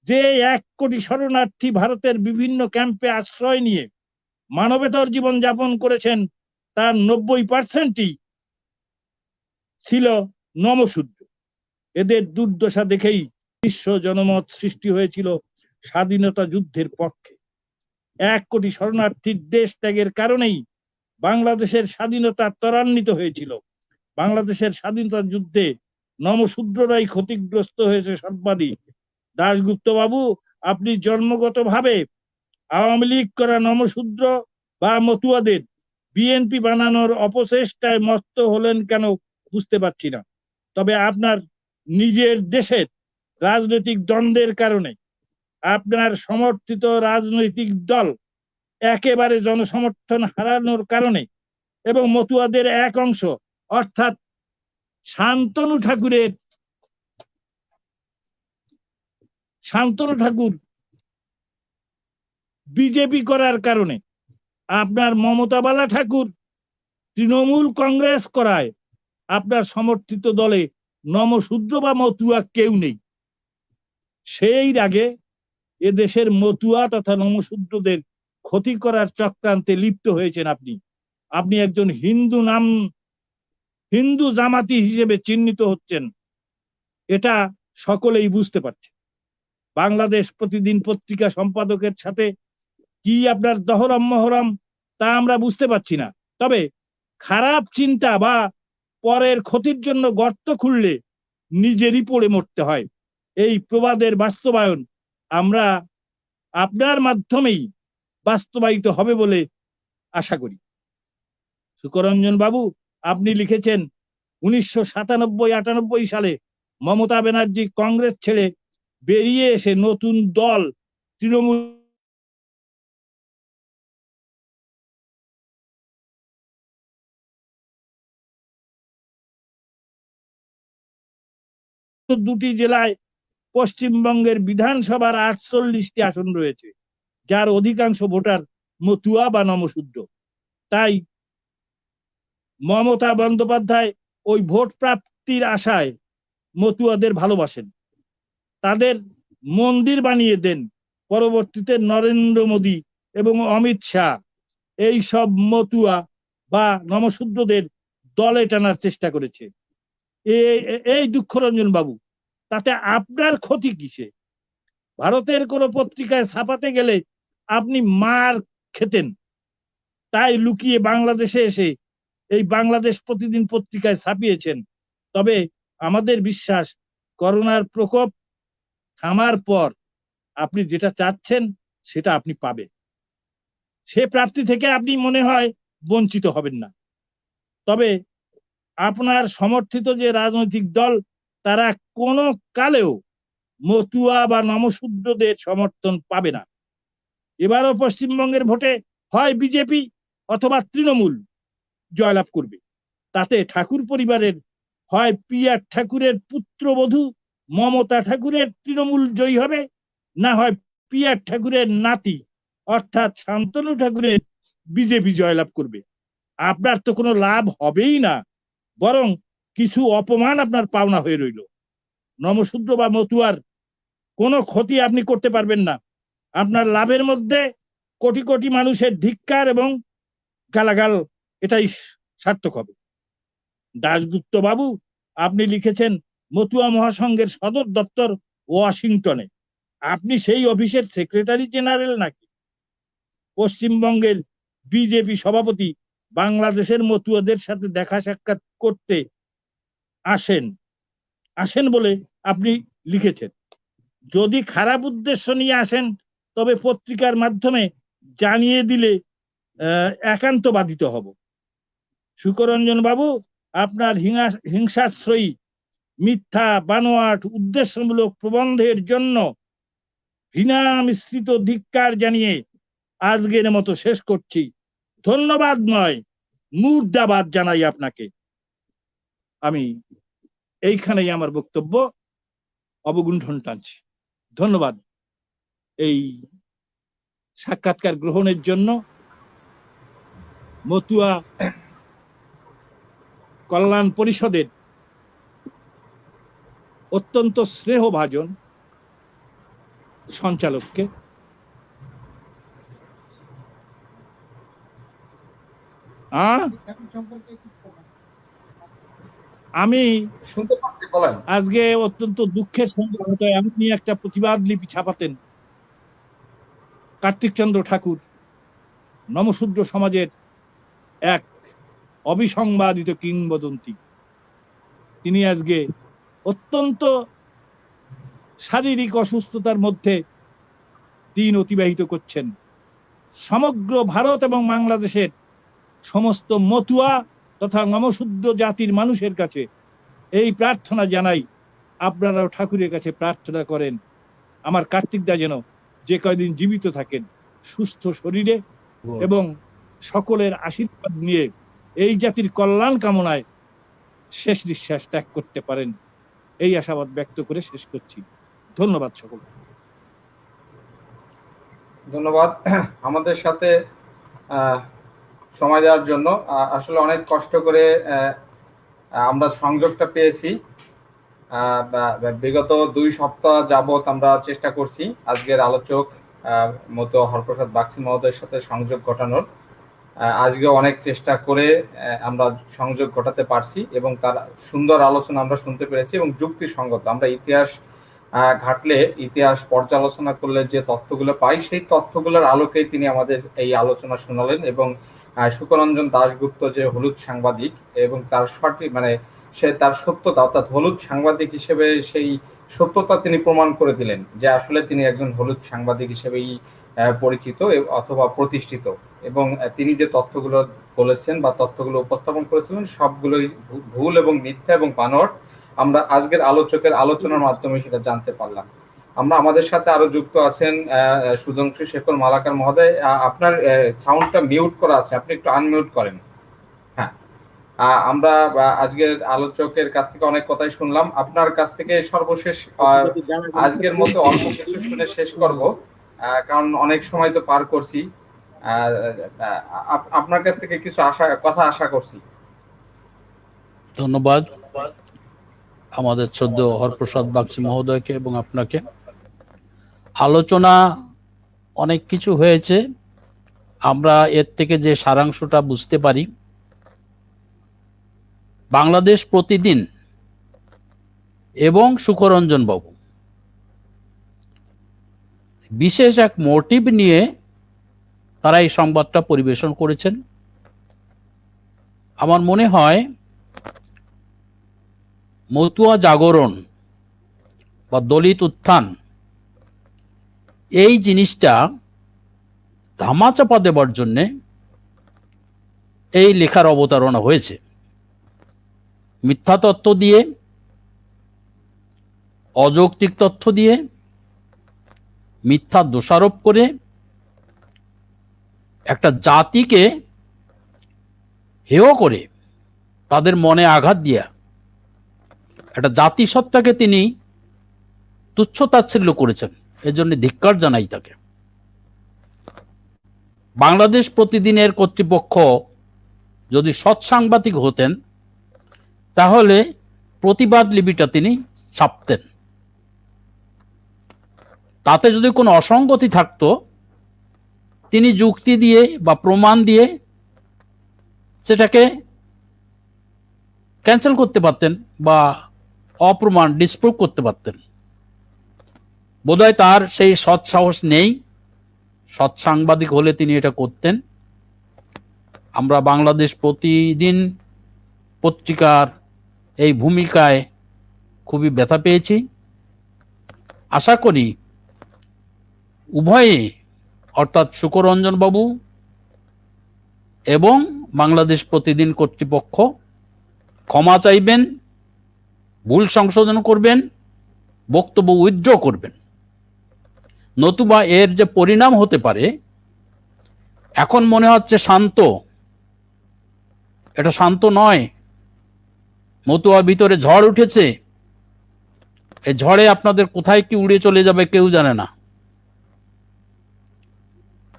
যে 1 কোটি শরণার্থী ভারতের বিভিন্ন ক্যাম্পে আশ্রয় নিয়ে মানবেতর জীবন যাপন করেছেন তার 90%ই ছিল নমশূদ্র। এদের দুর্দশা দেখেই বিশ্ব জনমত সৃষ্টি হয়েছিল স্বাধীনতা যুদ্ধের পক্ষে। 1 কোটি শরণার্থীর দেশ ত্যাগের কারণেই বাংলাদেশের স্বাধীনতা ত্বরান্বিত হয়েছিল। বাংলাদেশের স্বাধীনতা যুদ্ধে নমশূদ্ররাই ক্ষতিগ্রস্ত হয়েছে সর্বাধিক। দাশগুপ্ত বাবু, আপনি জন্মগতভাবে আওয়ামী লীগ করা নমশূদ্র বা মতুয়াদের বিএনপি বানানোর অপচেষ্টায় মত্ত হলেন কেন বুঝতে পারছি না। তবে আপনার নিজের দেশের রাজনৈতিক দ্বন্দ্বের কারণে আপনার সমর্থিত রাজনৈতিক দল একেবারে জনসমর্থন হারানোর কারণে এবং মতুয়াদের এক অংশ অর্থাৎ শান্তনু ঠাকুর বিজেপি করার কারণে আপনার মমতা বালা ঠাকুর তৃণমূল কংগ্রেস করায় আপনার সমর্থিত দলে নমশূদ্র বা মতুয়া কেউ নেই। সেই আগে এদেশের মতুয়া তথা নমশূদ্রদের ক্ষতি করার চক্রান্তে লিপ্ত হয়েছেন আপনি। আপনি একজন হিন্দু জামাতি হিসেবে চিহ্নিত হচ্ছেন, এটা সকলেই বুঝতে পারছে। বাংলাদেশ প্রতিদিন পত্রিকা সম্পাদকের সাথে কি আপনার দহরম মহরম তা আমরা বুঝতে পারছি না। তবে খারাপ চিন্তা বা পরের ক্ষতির জন্য গর্ত খুললে নিজেরই পড়ে মরতে হয়, এই প্রবাদের বাস্তবায়ন আমরা আপনার মাধ্যমেই বাস্তবায়িত হবে বলে আশা করি। সুকরঞ্জন বাবু, আপনি লিখেছেন 1997-98 সালে মমতা ব্যানার্জি কংগ্রেস ছেড়ে বেরিয়ে এসে নতুন দল তৃণমূল দুটি জেলায় পশ্চিমবঙ্গের বিধানসভার 48টি আসন রয়েছে, যার অধিকাংশ ভোটার মতুয়া বা নমশূদ্র। তাই মমতা বন্দ্যোপাধ্যায় ওই ভোট প্রাপ্তির আশায় মতুয়াদের ভালোবাসেন, তাদের মন্দির বানিয়ে দেন। পরবর্তীতে নরেন্দ্র মোদী এবং অমিত শাহ এই সব মতুয়া বা নমশূদ্রদের দলে টানার চেষ্টা করেছে। এই দুঃখরঞ্জন বাবু, তাতে আপনার ক্ষতি কিসে? ভারতের কোন পত্রিকায় ছাপাতে গেলে আপনি মার খেতেন, তাই লুকিয়ে বাংলাদেশে এসে এই বাংলাদেশ প্রতিদিন পত্রিকায় ছাপিয়েছেন। তবে আমাদের বিশ্বাস, করোনার প্রকোপ থামার পর আপনি যেটা চাচ্ছেন সেটা আপনি পাবেন। সে প্রাপ্তি থেকে আপনি মনে হয় বঞ্চিত হবেন না। তবে আপনার সমর্থিত যে রাজনৈতিক দল, তারা কোনো কালেও মতুয়া বা নমশূদ্রদের সমর্থন পাবে না। এবারও পশ্চিমবঙ্গের ভোটে হয় বিজেপি অথবা তৃণমূল জয়লাভ করবে। তাতে ঠাকুর পরিবারের হয় প্রিয়া ঠাকুরের পুত্রবধূ মমতা ঠাকুরের তৃণমূল জয়ী হবে, না হয় প্রিয়া ঠাকুরের নাতি অর্থাৎ শান্তনু ঠাকুরের বিজেপি জয়লাভ করবে। আপনার তো কোনো লাভ হবেই না, বরং কিছু অপমান আপনার পাওনা হয়ে রইল। নমশূদ্র বা মতুয়ার কোনো ক্ষতি আপনি করতে পারবেন না। আপনার লাভের মধ্যে কোটি কোটি মানুষের ধিক্কার এবং গালাগাল, এটাই সার্থক হবে। দাশগুপ্ত বাবু, আপনি লিখেছেন মতুয়া মহাসংঘের সদর দপ্তর ওয়াশিংটনে। আপনি সেই অফিসের সেক্রেটারি জেনারেল নাকি? পশ্চিমবঙ্গের বিজেপি সভাপতি বাংলাদেশের মতুয়াদের সাথে দেখা সাক্ষাৎ করতে আসেন বলে আপনি লিখেছেন। যদি খারাপ উদ্দেশ্য নিয়ে আসেন তবে পত্রিকার মাধ্যমে জানিয়ে দিলে একান্ত বাধিত হব। সুকরঞ্জন বাবু, আপনার হিংসাশ্রয়ী, মিথ্যা, বানোয়াট, উদ্দেশ্যমূলক প্রবন্ধের জন্য ঘৃণা মিশ্রিত ধিক্কার জানিয়ে আজকের মতো শেষ করছি। ধন্যবাদ নয়, মুর্দাবাদ জানাই আপনাকে। আমি এইখানেই আমার বক্তব্য অবগুণ্ঠন টানছি। ধন্যবাদ এই সাক্ষাৎকার গ্রহণের জন্য। মতুয়া কল্যাণ পরিষদের অত্যন্ত স্নেহভাজন সঞ্চালককে আমি শুনতে পাচ্ছি, বলেন। আজকে অত্যন্ত দুঃখের সঙ্গে আপনি একটা প্রতিবাদ লিপি ছাপাতেন। কার্তিক চন্দ্র ঠাকুর নমশূদ্র সমাজের এক অবিসংবাদিত কিংবদন্তি। তিনি আজকে অত্যন্ত শারীরিক অসুস্থতার মধ্যে দিন অতিবাহিত করছেন। সমগ্র ভারত এবং বাংলাদেশের সমস্ত মতুয়া তথা নমশূদ্র জাতির মানুষের কাছে এই প্রার্থনা জানাই, আপনারাও ঠাকুরের কাছে প্রার্থনা করেন আমার কার্তিকদা যেন যে কয়দিন জীবিত থাকেন সুস্থ শরীরে এবং সকলের আশীর্বাদ নিয়ে এই জাতির কল্যাণ কামনায় শেষ নিঃশ্বাস ত্যাগ করতে পারেন, এই আশাবাদ ব্যক্ত করে শেষ করছি। ধন্যবাদ সকল। ধন্যবাদ আমাদের সাথে সময় দেওয়ার জন্য। আসলে অনেক কষ্ট করে আমরা সংযোগটা পেয়েছি। বিগত 2 সপ্তাহ যাবত আমরা চেষ্টা করছি আজকের আলোচক মতুয়া হরপ্রসাদ বাগচি মহোদয়ের সাথে সংযোগ ঘটানোর। আজকে অনেক চেষ্টা করে আমরা সংযোগ ঘটাতে পারছি এবং তার সুন্দর আলোচনা আমরা শুনতে পেরেছি এবং যুক্তিসঙ্গত। আমরা ইতিহাস ঘাটলে, ইতিহাস পর্যালোচনা করলে যে তথ্যগুলো পাই, সেই তথ্যগুলোর আলোকেই তিনি আমাদের এই আলোচনা শোনালেন। এবং সুকরঞ্জন দাশগুপ্ত যে হলুদ সাংবাদিক, এবং তার সঠিক মানে সে তার সত্যতা, অর্থাৎ হলুদ সাংবাদিক হিসেবে সেই সত্যতা তিনি প্রমাণ করে দিলেন যে আসলে তিনি একজন হলুদ সাংবাদিক হিসেবেই পরিচিত অথবা প্রতিষ্ঠিত। এবং তিনি যে তথ্যগুলো বলেছেন বা তথ্যগুলো উপস্থাপন করেছিলেন, সবগুলোই ভুল এবং মিথ্যা এবং বানোয়াট। আমরা আজকের আলোচকের আলোচনার মাধ্যমে সেটা জানতে পারলাম। আমাদের সাথে আরো যুক্ত আছেন সুধাংশু শেখর মালাকার মহোদয়। আপনার সাউন্ডটা মিউট করা আছে, আপনি একটু আনমিউট করেন। হ্যাঁ, আমরা আজকের আলোচকের কাছ থেকে অনেক কথাই শুনলাম। আপনার কাছ থেকে সর্বশেষ আজকের মতো অল্প কিছু শুনে শেষ করব, কারণ অনেক সময় তো পার করছি। আপনার কাছ থেকে কিছু কথা আশা করছি। ধন্যবাদ আমাদের শ্রদ্ধেয় হরপ্রসাদ বাগচী মহোদয়কে এবং আপনাকে। আলোচনা অনেক কিছু হয়েছে, আমরা এর থেকে যে সারাংশটা বুঝতে পারি, বাংলাদেশ প্রতিদিন এবং সুখরঞ্জন বাবু বিশেষ এক মোটিভ নিয়ে তারা এই সংবাদটা পরিবেশন করেছেন। আমার মনে হয় মতুয়া জাগরণ বা দলিত উত্থান, এই জিনিসটা ধামাচাপা দেবার জন্যে এই লেখার অবতারণা হয়েছে। মিথ্যা তথ্য দিয়ে, অযৌক্তিক তথ্য দিয়ে, মিথ্যা দোষারোপ করে একটা জাতিকে হেয় করে, তাদের মনে আঘাত দিয়া একটা জাতিসত্তাকে তিনি তুচ্ছ তাচ্ছিল্য করেছেন। এজন্য ধিক্কার জানাই তাকে। বাংলাদেশ প্রতিদিনের কর্তৃপক্ষ যদি সৎ সাংবাদিক হতেন, তাহলে প্রতিবাদ লিপিটা তিনি ছাপতেন। তাতে যদি কোনো অসঙ্গতি থাকতো, তিনি যুক্তি দিয়ে বা প্রমাণ দিয়ে সেটাকে ক্যান্সেল করতে পারতেন বা অপ্রমাণ ডিসপ্রুভ করতে পারতেন। বোধহয় তার সেই সৎ সাহস নেই। সৎ সাংবাদিক হলে তিনি এটা করতেন। আমরা বাংলাদেশ প্রতিদিন পত্রিকার এই ভূমিকায় খুবই ব্যথা পেয়েছি। আশা করি উভয়ে, অর্থাৎ সুখরঞ্জন বাবু এবং বাংলাদেশ প্রতিদিন কর্তৃপক্ষ, ক্ষমা চাইবেন, ভুল সংশোধন করবেন, বক্তব্য উইথড্র করবেন। নতুবা এর যে পরিণাম হতে পারে, এখন মনে হচ্ছে শান্ত, এটা শান্ত নয়। মতুয়ার ভিতরে ঝড় উঠেছে। এই ঝড়ে আপনাদের কোথায় কি উড়ে চলে যাবে কেউ জানে না।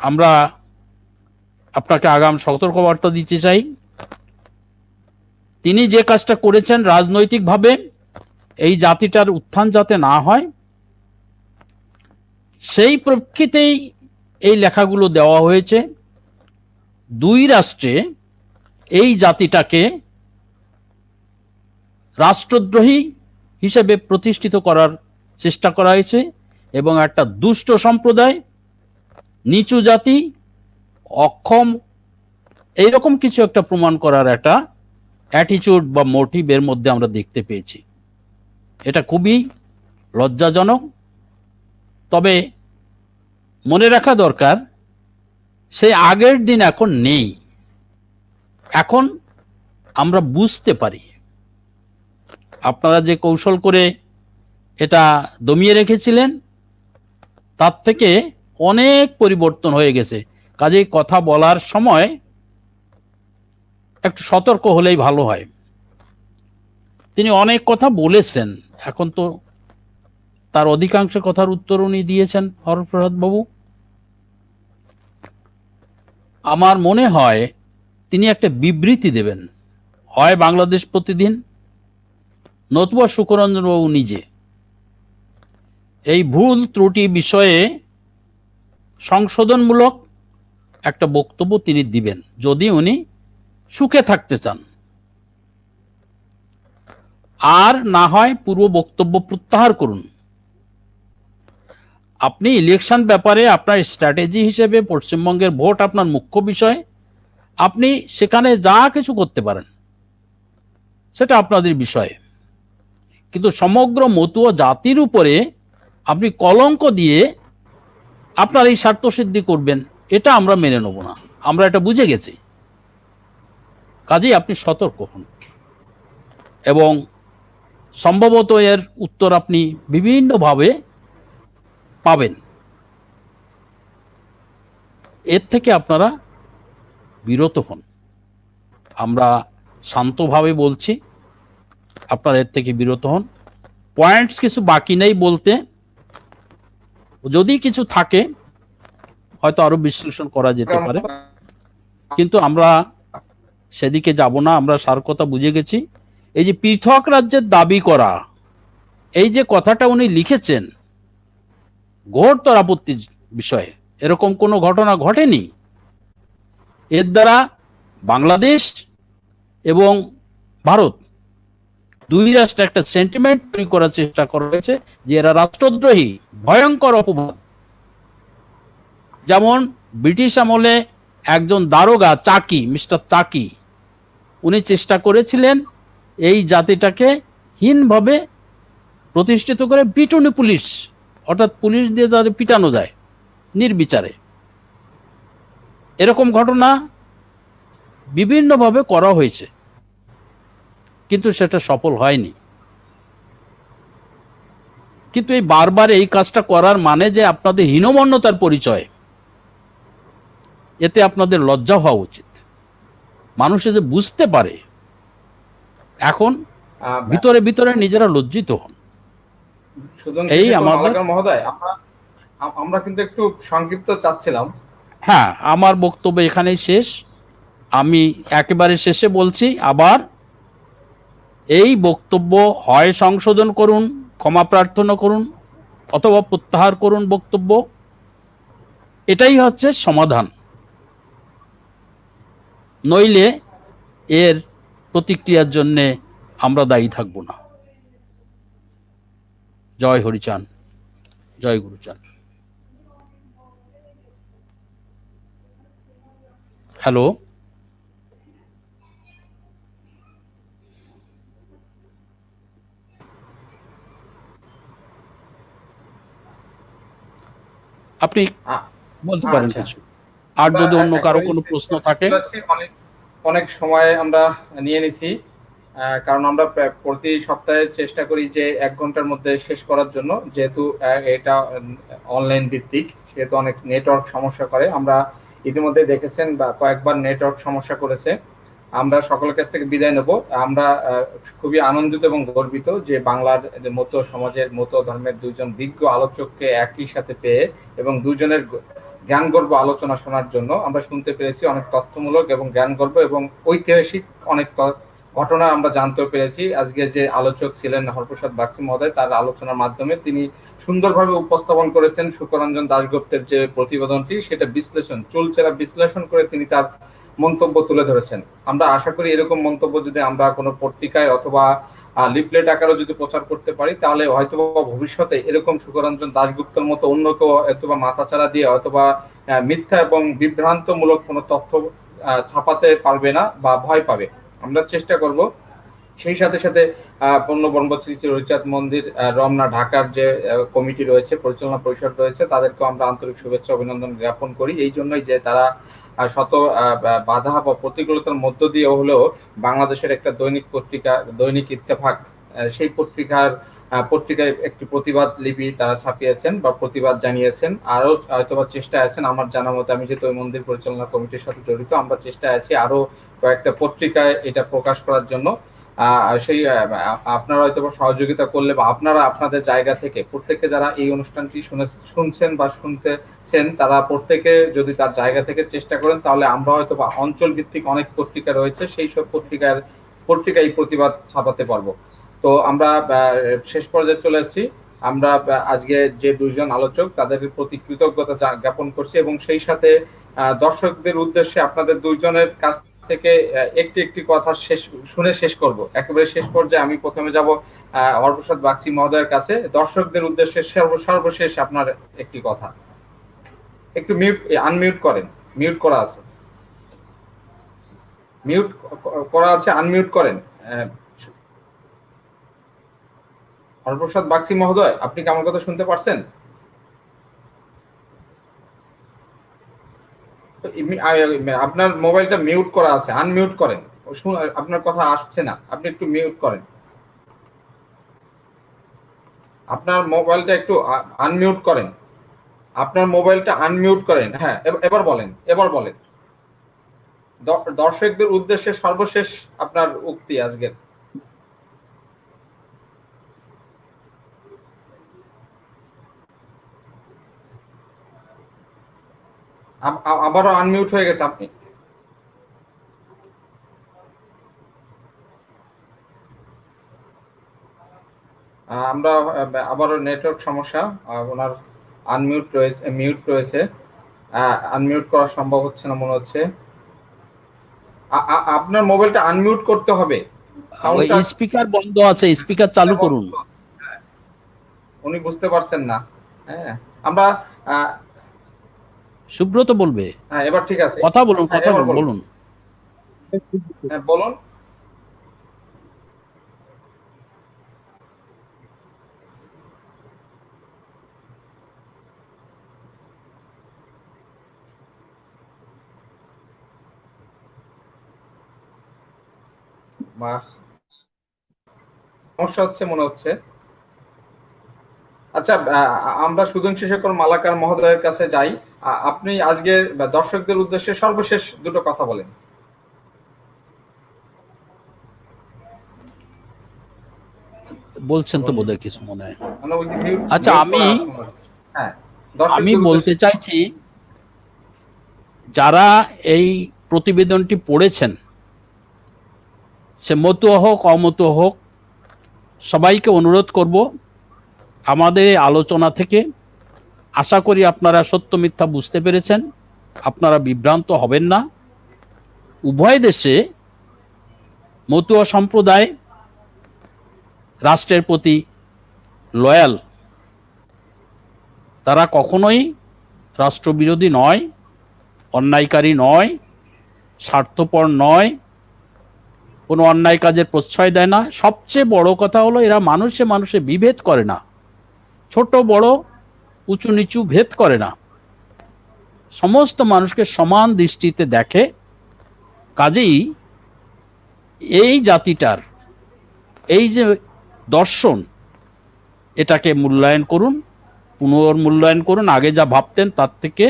আমরা আপনাকে আগাম সতর্কবার্তা দিতে চাই, তিনি যে কাজটা করেছেন রাজনৈতিকভাবে এই জাতিটার উত্থান যাতে না হয়, সেই প্রেক্ষিতেই এই লেখাগুলো দেওয়া হয়েছে। দুই রাষ্ট্রে এই জাতিটাকে রাষ্ট্রদ্রোহী হিসেবে প্রতিষ্ঠিত করার চেষ্টা করা হয়েছে, এবং একটা দুষ্ট সম্প্রদায়, নিচু জাতি, অক্ষম, এইরকম কিছু একটা প্রমাণ করার একটা অ্যাটিটিউড বা মোটিভ এর মধ্যে আমরা দেখতে পেয়েছি। এটা খুবই লজ্জাজনক। তবে মনে রাখা দরকার, সেই আগের দিন এখন নেই। এখন আমরা বুঝতে পারি আপনারা যে কৌশল করে এটা দমিয়ে রেখেছিলেন, তার থেকে অনেক পরিবর্তন হয়ে গেছে। কাজেই কথা বলার সময় একটু সতর্ক হলেই ভালো হয়। তিনি অনেক কথা বলেছেন, এখন তো তার অধিকাংশ কথার উত্তর উনি দিয়েছেন হরপ্রসাদ বাবু। আমার মনে হয় তিনি একটা বিবৃতি দেবেন, হয় বাংলাদেশ প্রতিদিন, নতুবা সুখরঞ্জন বাবু নিজে এই ভুল ত্রুটি বিষয়ে সংশোধনমূলক একটা বক্তব্য তিনি দিবেন, যদি উনি সুখে থাকতে চান। আর না হয় পূর্ব বক্তব্য প্রত্যাহার করুন, আপনি ইলেকশন ব্যাপারে আপনার স্ট্র্যাটেজি হিসেবে পশ্চিমবঙ্গের ভোট আপনার মুখ্য বিষয়, আপনি সেখানে যা কিছু করতে পারেন সেটা আপনাদের বিষয়, কিন্তু সমগ্র মতুয়া জাতির উপরে আপনি কলঙ্ক দিয়ে আপনার এই স্বার্থ সিদ্ধি করবেন, এটা আমরা মেনে নেব না। আমরা এটা বুঝে গেছি। কাজেই আপনি সতর্ক হন, এবং সম্ভবত এর উত্তর আপনি বিভিন্নভাবে পাবেন। এর থেকে আপনারা বিরত হন। আমরা শান্তভাবে বলছি, আপনারা এর থেকে বিরত হন। পয়েন্টস কিছু বাকি নেই বলতে, যদি কিছু থাকে হয়তো আরো বিশ্লেষণ করা যেতে পারে, কিন্তু আমরা সেদিকে যাব না। আমরা সার কথা বুঝে গেছি। এই যে পৃথক রাজ্যের দাবি করা, এই যে কথাটা উনি লিখেছেন, ঘোরতর আপত্তির বিষয়ে। এরকম কোনো ঘটনা ঘটেনি। এর দ্বারা বাংলাদেশ এবং ভারত দুই রাষ্ট্রে একটা সেন্টিমেন্ট তৈরি করার চেষ্টা করা হয়েছে যে এরা রাষ্ট্রদ্রোহী, ভয়ঙ্কর অপবাদ। যেমন ব্রিটিশ আমলে একজন দারোগা চাকি, মিস্টার চাকি, উনি চেষ্টা করেছিলেন এই জাতিটাকে হীনভাবে প্রতিষ্ঠিত করে পিটুনি পুলিশ, অর্থাৎ পুলিশ দিয়ে তাদের পিটানো যায় নির্বিচারে। এরকম ঘটনা বিভিন্নভাবে করা হয়েছে, কিন্তু সেটা সফল হয়নি। কিন্তু এই বারবার এই কাজটা করার মানে যে আপনাদের হীনমন্যতার পরিচয়, এতে আপনাদের লজ্জা হওয়া উচিত। মানুষে যে বুঝতে পারে, এখন ভিতরে ভিতরে নিজেরা লজ্জিত হন। এই আমাদের মহোদয়, আমরা কিন্তু একটু সংক্ষিপ্ত চাচ্ছিলাম। হ্যাঁ, আমার বক্তব্য এখানেই শেষ। আমি একেবারে শেষে বলছি, আবার এই বক্তব্য হয় সংশোধন করুন, ক্ষমা প্রার্থনা করুন, অথবা প্রত্যাহার করুন বক্তব্য। এটাই হচ্ছে সমাধান। নইলে এর প্রতিক্রিয়ার জন্যে আমরা দায়ী থাকব না। জয় হরিচাঁদ, জয় গুরুচাঁদ। হ্যালো, আপনি বলতে পারেন আচ্ছা। কিছু, আর যদি অন্য কারো কোনো প্রশ্ন থাকে। অনেক সময় আমরা নিয়ে নিছি, কারণ আমরা প্রতি সপ্তাহে চেষ্টা করি যে 1 ঘন্টার মধ্যে শেষ করার জন্য, যেহেতু এটা অনলাইন ভিত্তিক, সেহেতু অনেক নেটওয়ার্ক সমস্যা করে। আমরা ইতিমধ্যে দেখেছেন বা কয়েকবার নেটওয়ার্ক সমস্যা করেছে। আমরা সকলের কাছ থেকে বিদায় নেব। আমরা খুবই আনন্দিত এবং গর্বিত যে বাংলার মতো সমাজের মতো ধর্মের দুইজন বিজ্ঞ আলোচককে একই সাথে পেয়ে এবং দুজনের জ্ঞানগর্ভ আলোচনা শোনার জন্য আমরা শুনতে পেরেছি। অনেক তথ্যমূলক এবং জ্ঞানগর্ভ এবং ঐতিহাসিক অনেক ঘটনা আমরা জানতে পেরেছি। আজকে যে আলোচক ছিলেন হরপ্রসাদ বাগচি মহোদয়, তার আলোচনার মাধ্যমে তিনি সুন্দরভাবে উপস্থাপন করেছেন সুকরঞ্জন দাশগুপ্তের যে প্রতিবেদনটি, সেটা চুলচেরা বিশ্লেষণ করে তিনি তার মন্তব্য তুলে ধরেছেন। আমরা আশা করি এরকম মন্তব্য যদি আমরা কোনো পত্রিকায় অথবা লিফলেট আকারে যদি প্রচার করতে পারি, তাহলে হয়তো ভবিষ্যতে এরকম সুকরঞ্জন দাশগুপ্তের মতো অন্য কেউ অথবা মাথাচাড়া দিয়ে অথবা মিথ্যা এবং বিভ্রান্তমূলক কোনো তথ্য ছাপাতে পারবে না বা ভয় পাবে। আমরা চেষ্টা করব। সেই সাথে সাথে পূর্ণব্রহ্ম শ্রী শ্রী হরিচাঁদ মন্দির রমনা ঢাকার যে কমিটি রয়েছে, পরিচালনা পরিষদ রয়েছে, তাদেরকেও আমরা আন্তরিক শুভেচ্ছা অভিনন্দন জ্ঞাপন করি। এই জন্যই যে তারা শত বাধা বা প্রতিকূলতার মধ্য দিয়ে হলেও বাংলাদেশের একটা দৈনিক পত্রিকা দৈনিক ইত্তেফাক, সেই পত্রিকায় একটি প্রতিবাদ লিপি তারা ছাপিয়েছেন বা প্রতিবাদ জানিয়েছেন। আরো হয়তোবা চেষ্টায় আছেন, আমার জানা মতে, আমি যেহেতু ওই মন্দির পরিচালনা কমিটির সাথে জড়িত, আমরা চেষ্টায় আছি আরো কয়েকটা পত্রিকায় এটা প্রকাশ করার জন্য। সেই আপনারা হয়তো সহযোগিতা করলে বা আপনারা আপনাদের জায়গা থেকে প্রত্যেকে যারা এই অনুষ্ঠানটি শুনছেন বা শুনতেছেন, তারা প্রত্যেকে যদি তার জায়গা থেকে চেষ্টা করেন, তাহলে আমরা হয়তো বা অঞ্চল ভিত্তিক অনেক পত্রিকা রয়েছে, সেই সব পত্রিকায় প্রতিবাদ ছাপাতে পারবো। তো আমরা শেষ পর্যায়ে চলে এসেছি। আমরা আজকে যে দুইজন আলোচক, তাদের প্রতি কৃতজ্ঞতা জ্ঞাপন করছি এবং সেই সাথে দর্শকদের উদ্দেশ্যে আপনাদের দুইজনের কাছ থেকে একটি একটি কথা শেষ করব। একেবারে শেষ পর্যায়ে আমি প্রথমে যাব হরপ্রসাদ বাগচি মহোদয়ের কাছে। দর্শকদের উদ্দেশ্যে সর্বশেষ আপনার একটি কথা। একটু আনমিউট করেন, মিউট করা আছে, আনমিউট করেন। হরপ্রসাদ বাগচি মহোদয়, আপনি কি আমার কথা শুনতে পারছেন? আপনার মোবাইলটা মিউট করা আছে, আনমিউট করেন। আপনার কথা আসছে না, আপনি একটু মিউট করেন। আপনার মোবাইলটা একটু আনমিউট করেন। আপনার মোবাইলটা আনমিউট করেন। হ্যাঁ, এবার বলেন। দর্শকদের উদ্দেশ্যে সর্বশেষ আপনার উক্তি আজকের। আবারও আনমিউট হয়ে গেছে আপনি। আমরা আবারও নেটওয়ার্ক সমস্যা, ওনার মিউট রয়েছে, আনমিউট করা সম্ভব হচ্ছে না মনে হচ্ছে। আপনার মোবাইলটা আনমিউট করতে হবে। স্পিকার বন্ধ আছে, স্পিকার চালু করুন। উনি বুঝতে পারছেন না। হ্যাঁ, আমরা সুব্রত বলবে। হ্যাঁ, এবার ঠিক আছে, কথা বলুন, বলুন। হ্যাঁ, বলুন। সমস্যা হচ্ছে মনে হচ্ছে। আচ্ছা, আমরা সুধাংশু শেখর মালাকার মহোদয়ের কাছে যাই। আপনি আজকে দর্শকদের উদ্দেশ্যে সর্বশেষ দুটো কথা বলেন। বলছেন তো বোধহয় কিছু মনে হয়। আচ্ছা, আমি বলতে চাইছি, যারা এই প্রতিবেদনটি পড়েছেন, সে মতুয়া হোক অমতুয়া হোক, সবাইকে অনুরোধ করব, আমাদের এই আলোচনা থেকে আশা করি আপনারা সত্য মিথ্যা বুঝতে পেরেছেন, আপনারা বিভ্রান্ত হবেন না। উভয় দেশে মতুয়া সম্প্রদায় রাষ্ট্রের প্রতি লয়াল, তারা কখনোই রাষ্ট্রবিরোধী নয়, অন্যায়কারী নয়, স্বার্থপর নয়, কোনো অন্যায় কাজের প্রশ্রয় দেয় না। সবচেয়ে বড় কথা হলো, এরা মানুষে মানুষে বিভেদ করে না, ছোট বড় উঁচু নিচু ভেদ করে না, সমস্ত মানুষকে সমান দৃষ্টিতে দেখে। কাজেই এই জাতিটার এই যে দর্শন, এটাকে মূল্যায়ন করুন, পুনর্মূল্যায়ন করুন, আগে যা ভাবতেন তার থেকে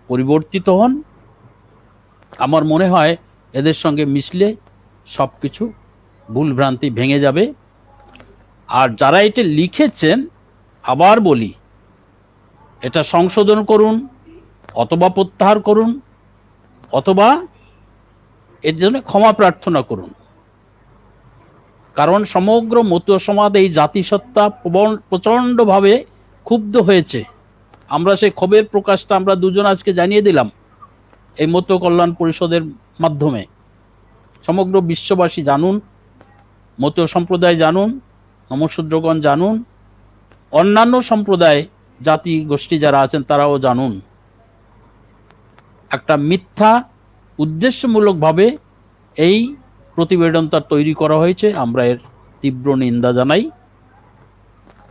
পরিবর্তিত হন। আমার মনে হয় এদের সঙ্গে মিশলে সবকিছু ভুলভ্রান্তি ভেঙে যাবে। আর যারা এটা লিখেছেন, আবার বলি, এটা সংশোধন করুন, অথবা প্রত্যাহার করুন, অথবা এর জন্য ক্ষমা প্রার্থনা করুন। কারণ সমগ্র মতুয়া সমাজ, এই জাতিসত্তা প্রচণ্ডভাবে ক্ষুব্ধ হয়েছে। আমরা সেই ক্ষোভের প্রকাশটা আমরা দুজন আজকে জানিয়ে দিলাম এই মতুয়া কল্যাণ পরিষদের মাধ্যমে। সমগ্র বিশ্ববাসী জানুন, মতুয়া সম্প্রদায় জানুন, নমশূদ্রগণ জানুন, অন্যান্য সম্প্রদায় জাতি গোষ্ঠী যারা আছেন তারাও জানুন। একটা মিথ্যা উদ্দেশ্যমূলকভাবে এই প্রতিবেদনটা তৈরি করা হয়েছে, আমরা এর তীব্র নিন্দা জানাই।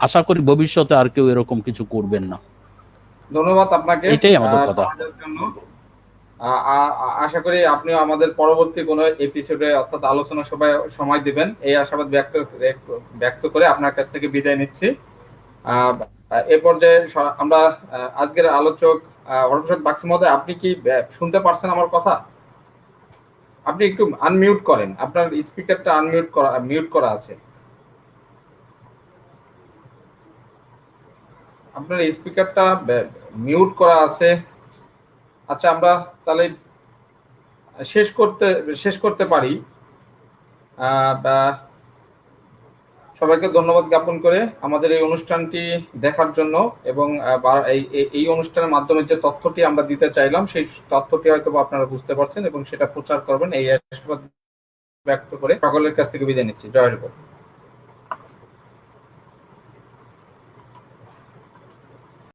আশা করি ভবিষ্যতে আর কেউ এরকম কিছু করবেন না। ধন্যবাদ আপনাকে, এটাই আমাদের কথা। আশা করি আপনিও আমাদের পরবর্তী কোনো এপিসোডে অর্থাৎ আলোচনা সভায় সময় দিবেন, এই আশাবাদ ব্যক্ত করে আপনার কাছ থেকে বিদায় নিচ্ছি। এ পর্যায়ে আমরা আজকের আলোচক হরপ্রসাদ বাগচি মহোদয়, আপনি কি শুনতে পারছেন আমার কথা? আপনি একটু আনমিউট করেন, আপনার স্পিকারটা মিউট করা আছে, আপনার স্পিকারটা মিউট করা আছে। আচ্ছা, আমরা তাহলে শেষ করতে পারি। সবাইকে ধন্যবাদ জ্ঞাপন করে আমাদের এই অনুষ্ঠানটি দেখার জন্য এবং এই অনুষ্ঠানের মাধ্যমে যে তথ্যটি আমরা দিতে চাইলাম সেই তথ্যটি হয়তো আপনারা বুঝতে পারছেন এবং সেটা প্রচার করবেন, এই আশাবাদ ব্যক্ত করে সকলের কাছ থেকে বিদায় নিচ্ছি। জয় হরি বল।